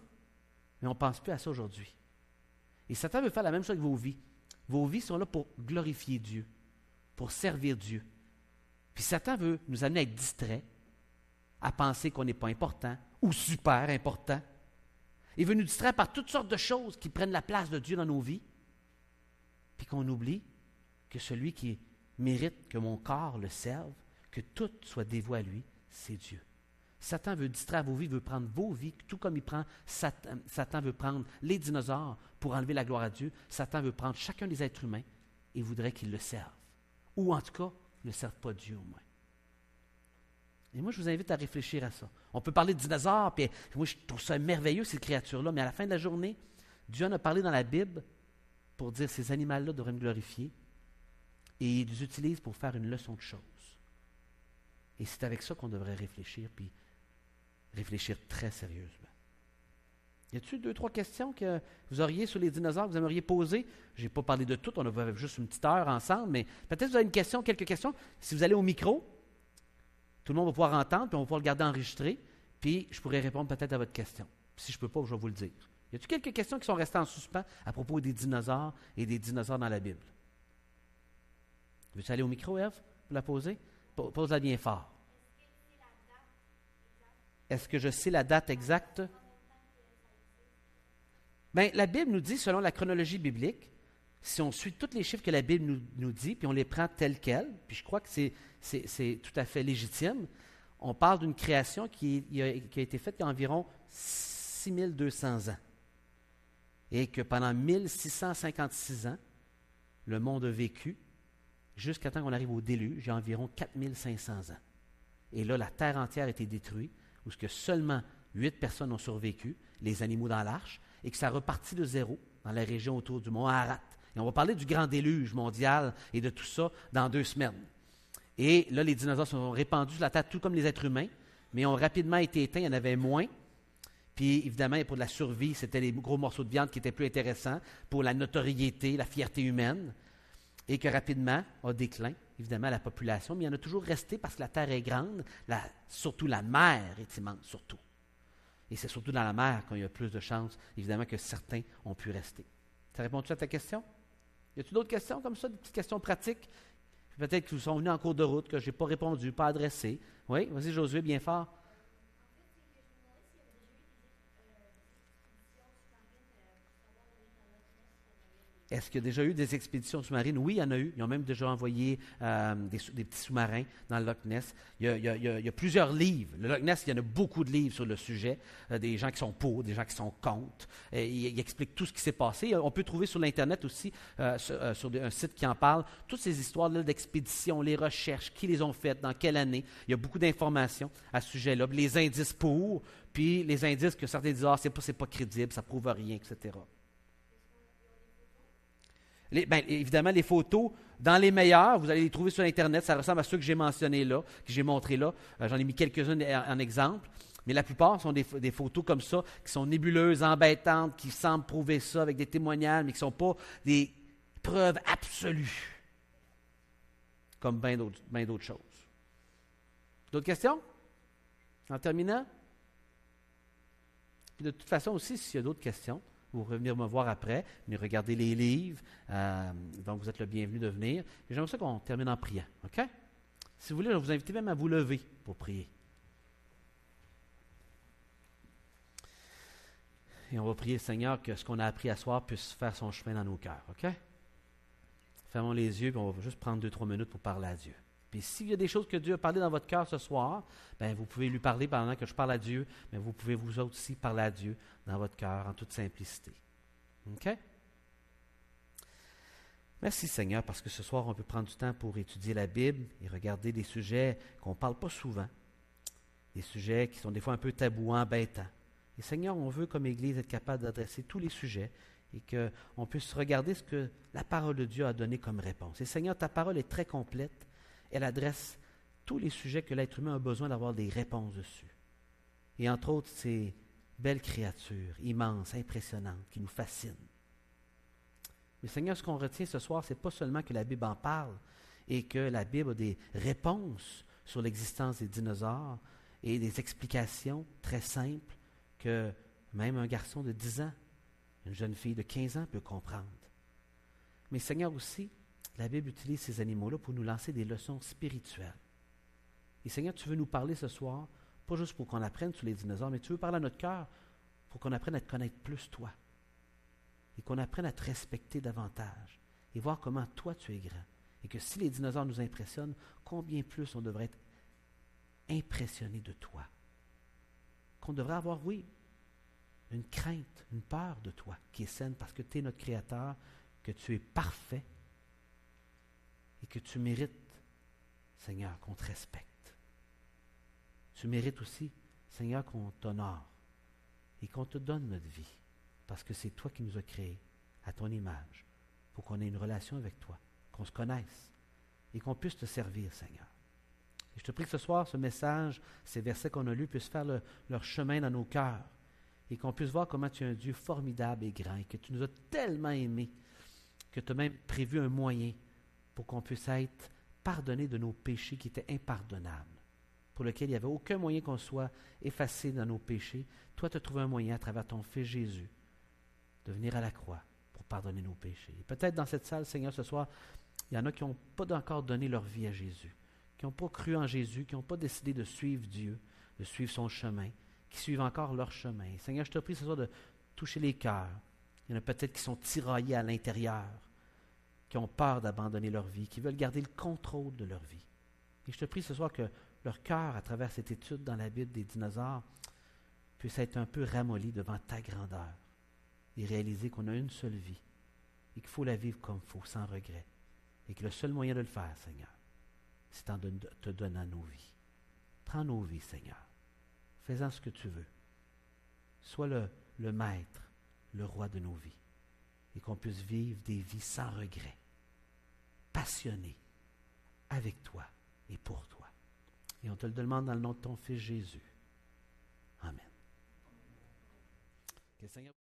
Mais on ne pense plus à ça aujourd'hui. Et Satan veut faire la même chose avec vos vies. Vos vies sont là pour glorifier Dieu, pour servir Dieu. Puis Satan veut nous amener à être distraits, à penser qu'on n'est pas important ou super important. Il veut nous distraire par toutes sortes de choses qui prennent la place de Dieu dans nos vies, puis qu'on oublie que celui qui mérite que mon corps le serve, que tout soit dévoué à lui, c'est Dieu. Satan veut distraire vos vies, veut prendre vos vies, tout comme Satan veut prendre les dinosaures pour enlever la gloire à Dieu. Satan veut prendre chacun des êtres humains et voudrait qu'ils le servent. Ou en tout cas, ne servent pas Dieu au moins. Et moi, je vous invite à réfléchir à ça. On peut parler de dinosaures, puis moi, je trouve ça merveilleux, ces créatures-là, mais à la fin de la journée, Dieu en a parlé dans la Bible pour dire que ces animaux-là devraient me glorifier, et ils les utilisent pour faire une leçon de choses. Et c'est avec ça qu'on devrait réfléchir, puis réfléchir très sérieusement. Y a-t-il 2-3 questions que vous auriez sur les dinosaures que vous aimeriez poser? Je n'ai pas parlé de tout, on a juste une petite heure ensemble, mais peut-être vous avez une question, quelques questions. Si vous allez au micro, tout le monde va pouvoir entendre, puis on va pouvoir le garder enregistré, puis je pourrai répondre peut-être à votre question. Puis si je ne peux pas, je vais vous le dire. Y a-t-il quelques questions qui sont restées en suspens à propos des dinosaures et des dinosaures dans la Bible? Veux-tu aller au micro, Ève, pour la poser? Pose-la bien fort. Est-ce que je sais la date exacte? Bien, la Bible nous dit, selon la chronologie biblique, si on suit tous les chiffres que la Bible nous dit, puis on les prend tels quels, puis je crois que c'est tout à fait légitime, on parle d'une création qui a été faite il y a environ 6200 ans. Et que pendant 1656 ans, le monde a vécu, jusqu'à temps qu'on arrive au déluge, il y a environ 4500 ans. Et là, la terre entière a été détruite, où ce que seulement 8 personnes ont survécu, les animaux dans l'arche, et que ça repartit de zéro dans la région autour du mont Ararat. Et on va parler du grand déluge mondial et de tout ça dans 2 semaines. Et là, les dinosaures sont répandus sur la terre, tout comme les êtres humains, mais ont rapidement été éteints, il y en avait moins. Puis évidemment, pour la survie, c'était les gros morceaux de viande qui étaient plus intéressants pour la notoriété, la fierté humaine, et que rapidement, a déclin, évidemment, la population, mais il y en a toujours resté parce que la terre est grande, surtout la mer est immense, surtout. Et c'est surtout dans la mer qu'il y a plus de chances, évidemment, que certains ont pu rester. Ça répond-tu à ta question? Y a-t-il d'autres questions comme ça, des petites questions pratiques? Peut-être que vous sont venus en cours de route, que je n'ai pas répondu, pas adressé. Oui, vas-y Josué, bien fort. Est-ce qu'il y a déjà eu des expéditions sous-marines? Oui, il y en a eu. Ils ont même déjà envoyé des petits sous-marins dans le Loch Ness. Il y a plusieurs livres. Le Loch Ness, il y en a beaucoup de livres sur le sujet. Des gens qui sont pour, des gens qui sont contre. Il explique tout ce qui s'est passé. On peut trouver sur l'Internet aussi, sur un site qui en parle, toutes ces histoires-là d'expéditions, les recherches, qui les ont faites, dans quelle année. Il y a beaucoup d'informations à ce sujet-là. Les indices pour, puis les indices que certains disent « Ah, c'est pas crédible, ça ne prouve rien, etc. » Évidemment, les photos, dans les meilleurs, vous allez les trouver sur Internet. Ça ressemble à ceux que j'ai mentionnés là, que j'ai montrés là. J'en ai mis quelques-unes en exemple. Mais la plupart sont des photos comme ça, qui sont nébuleuses, embêtantes, qui semblent prouver ça avec des témoignages, mais qui ne sont pas des preuves absolues. Comme bien d'autres choses. D'autres questions? En terminant? Puis de toute façon aussi, s'il y a d'autres questions, vous revenir me voir après, venir regarder les livres. Donc, vous êtes le bienvenu de venir. Et j'aimerais ça qu'on termine en priant. OK? Si vous voulez, je vais vous inviter même à vous lever pour prier. Et on va prier, Seigneur, que ce qu'on a appris à soir puisse faire son chemin dans nos cœurs. OK? Fermons les yeux, puis on va juste prendre 2-3 minutes pour parler à Dieu. Puis s'il y a des choses que Dieu a parlé dans votre cœur ce soir, bien, vous pouvez lui parler pendant que je parle à Dieu, mais vous pouvez vous autres aussi parler à Dieu dans votre cœur en toute simplicité. OK? Merci Seigneur, parce que ce soir, on peut prendre du temps pour étudier la Bible et regarder des sujets qu'on ne parle pas souvent, des sujets qui sont des fois un peu tabous, embêtants. Et Seigneur, on veut comme Église être capable d'adresser tous les sujets et qu'on puisse regarder ce que la parole de Dieu a donné comme réponse. Et Seigneur, ta parole est très complète. Elle adresse tous les sujets que l'être humain a besoin d'avoir des réponses dessus. Et entre autres, ces belles créatures, immenses, impressionnantes, qui nous fascinent. Mais Seigneur, ce qu'on retient ce soir, ce n'est pas seulement que la Bible en parle et que la Bible a des réponses sur l'existence des dinosaures et des explications très simples que même un garçon de 10 ans, une jeune fille de 15 ans peut comprendre. Mais Seigneur aussi, la Bible utilise ces animaux-là pour nous lancer des leçons spirituelles. Et Seigneur, tu veux nous parler ce soir, pas juste pour qu'on apprenne sur les dinosaures, mais tu veux parler à notre cœur pour qu'on apprenne à te connaître plus toi. Et qu'on apprenne à te respecter davantage. Et voir comment toi tu es grand. Et que si les dinosaures nous impressionnent, combien plus on devrait être impressionné de toi. qu'on devrait avoir, oui, une crainte, une peur de toi qui est saine parce que tu es notre Créateur, que tu es parfait et que tu mérites, Seigneur, qu'on te respecte. Tu mérites aussi, Seigneur, qu'on t'honore et qu'on te donne notre vie parce que c'est toi qui nous as créés à ton image pour qu'on ait une relation avec toi, qu'on se connaisse et qu'on puisse te servir, Seigneur. Et je te prie que ce soir, ce message, ces versets qu'on a lus puissent faire leur chemin dans nos cœurs et qu'on puisse voir comment tu es un Dieu formidable et grand et que tu nous as tellement aimés que tu as même prévu un moyen pour qu'on puisse être pardonné de nos péchés qui étaient impardonnables, pour lesquels il n'y avait aucun moyen qu'on soit effacé dans nos péchés. Toi, tu as trouvé un moyen à travers ton Fils Jésus de venir à la croix pour pardonner nos péchés. Et peut-être dans cette salle, Seigneur, ce soir, il y en a qui n'ont pas encore donné leur vie à Jésus, qui n'ont pas cru en Jésus, qui n'ont pas décidé de suivre Dieu, de suivre son chemin, qui suivent encore leur chemin. Seigneur, je te prie ce soir de toucher les cœurs. Il y en a peut-être qui sont tiraillés à l'intérieur, qui ont peur d'abandonner leur vie, qui veulent garder le contrôle de leur vie. Et je te prie ce soir que leur cœur, à travers cette étude dans la Bible des dinosaures, puisse être un peu ramolli devant ta grandeur et réaliser qu'on a une seule vie et qu'il faut la vivre comme il faut, sans regret. Et que le seul moyen de le faire, Seigneur, c'est en te donnant nos vies. Prends nos vies, Seigneur. Fais-en ce que tu veux. Sois le maître, le roi de nos vies. Et qu'on puisse vivre des vies sans regret, passionnées, avec toi et pour toi. Et on te le demande dans le nom de ton Fils Jésus. Amen. Que le Seigneur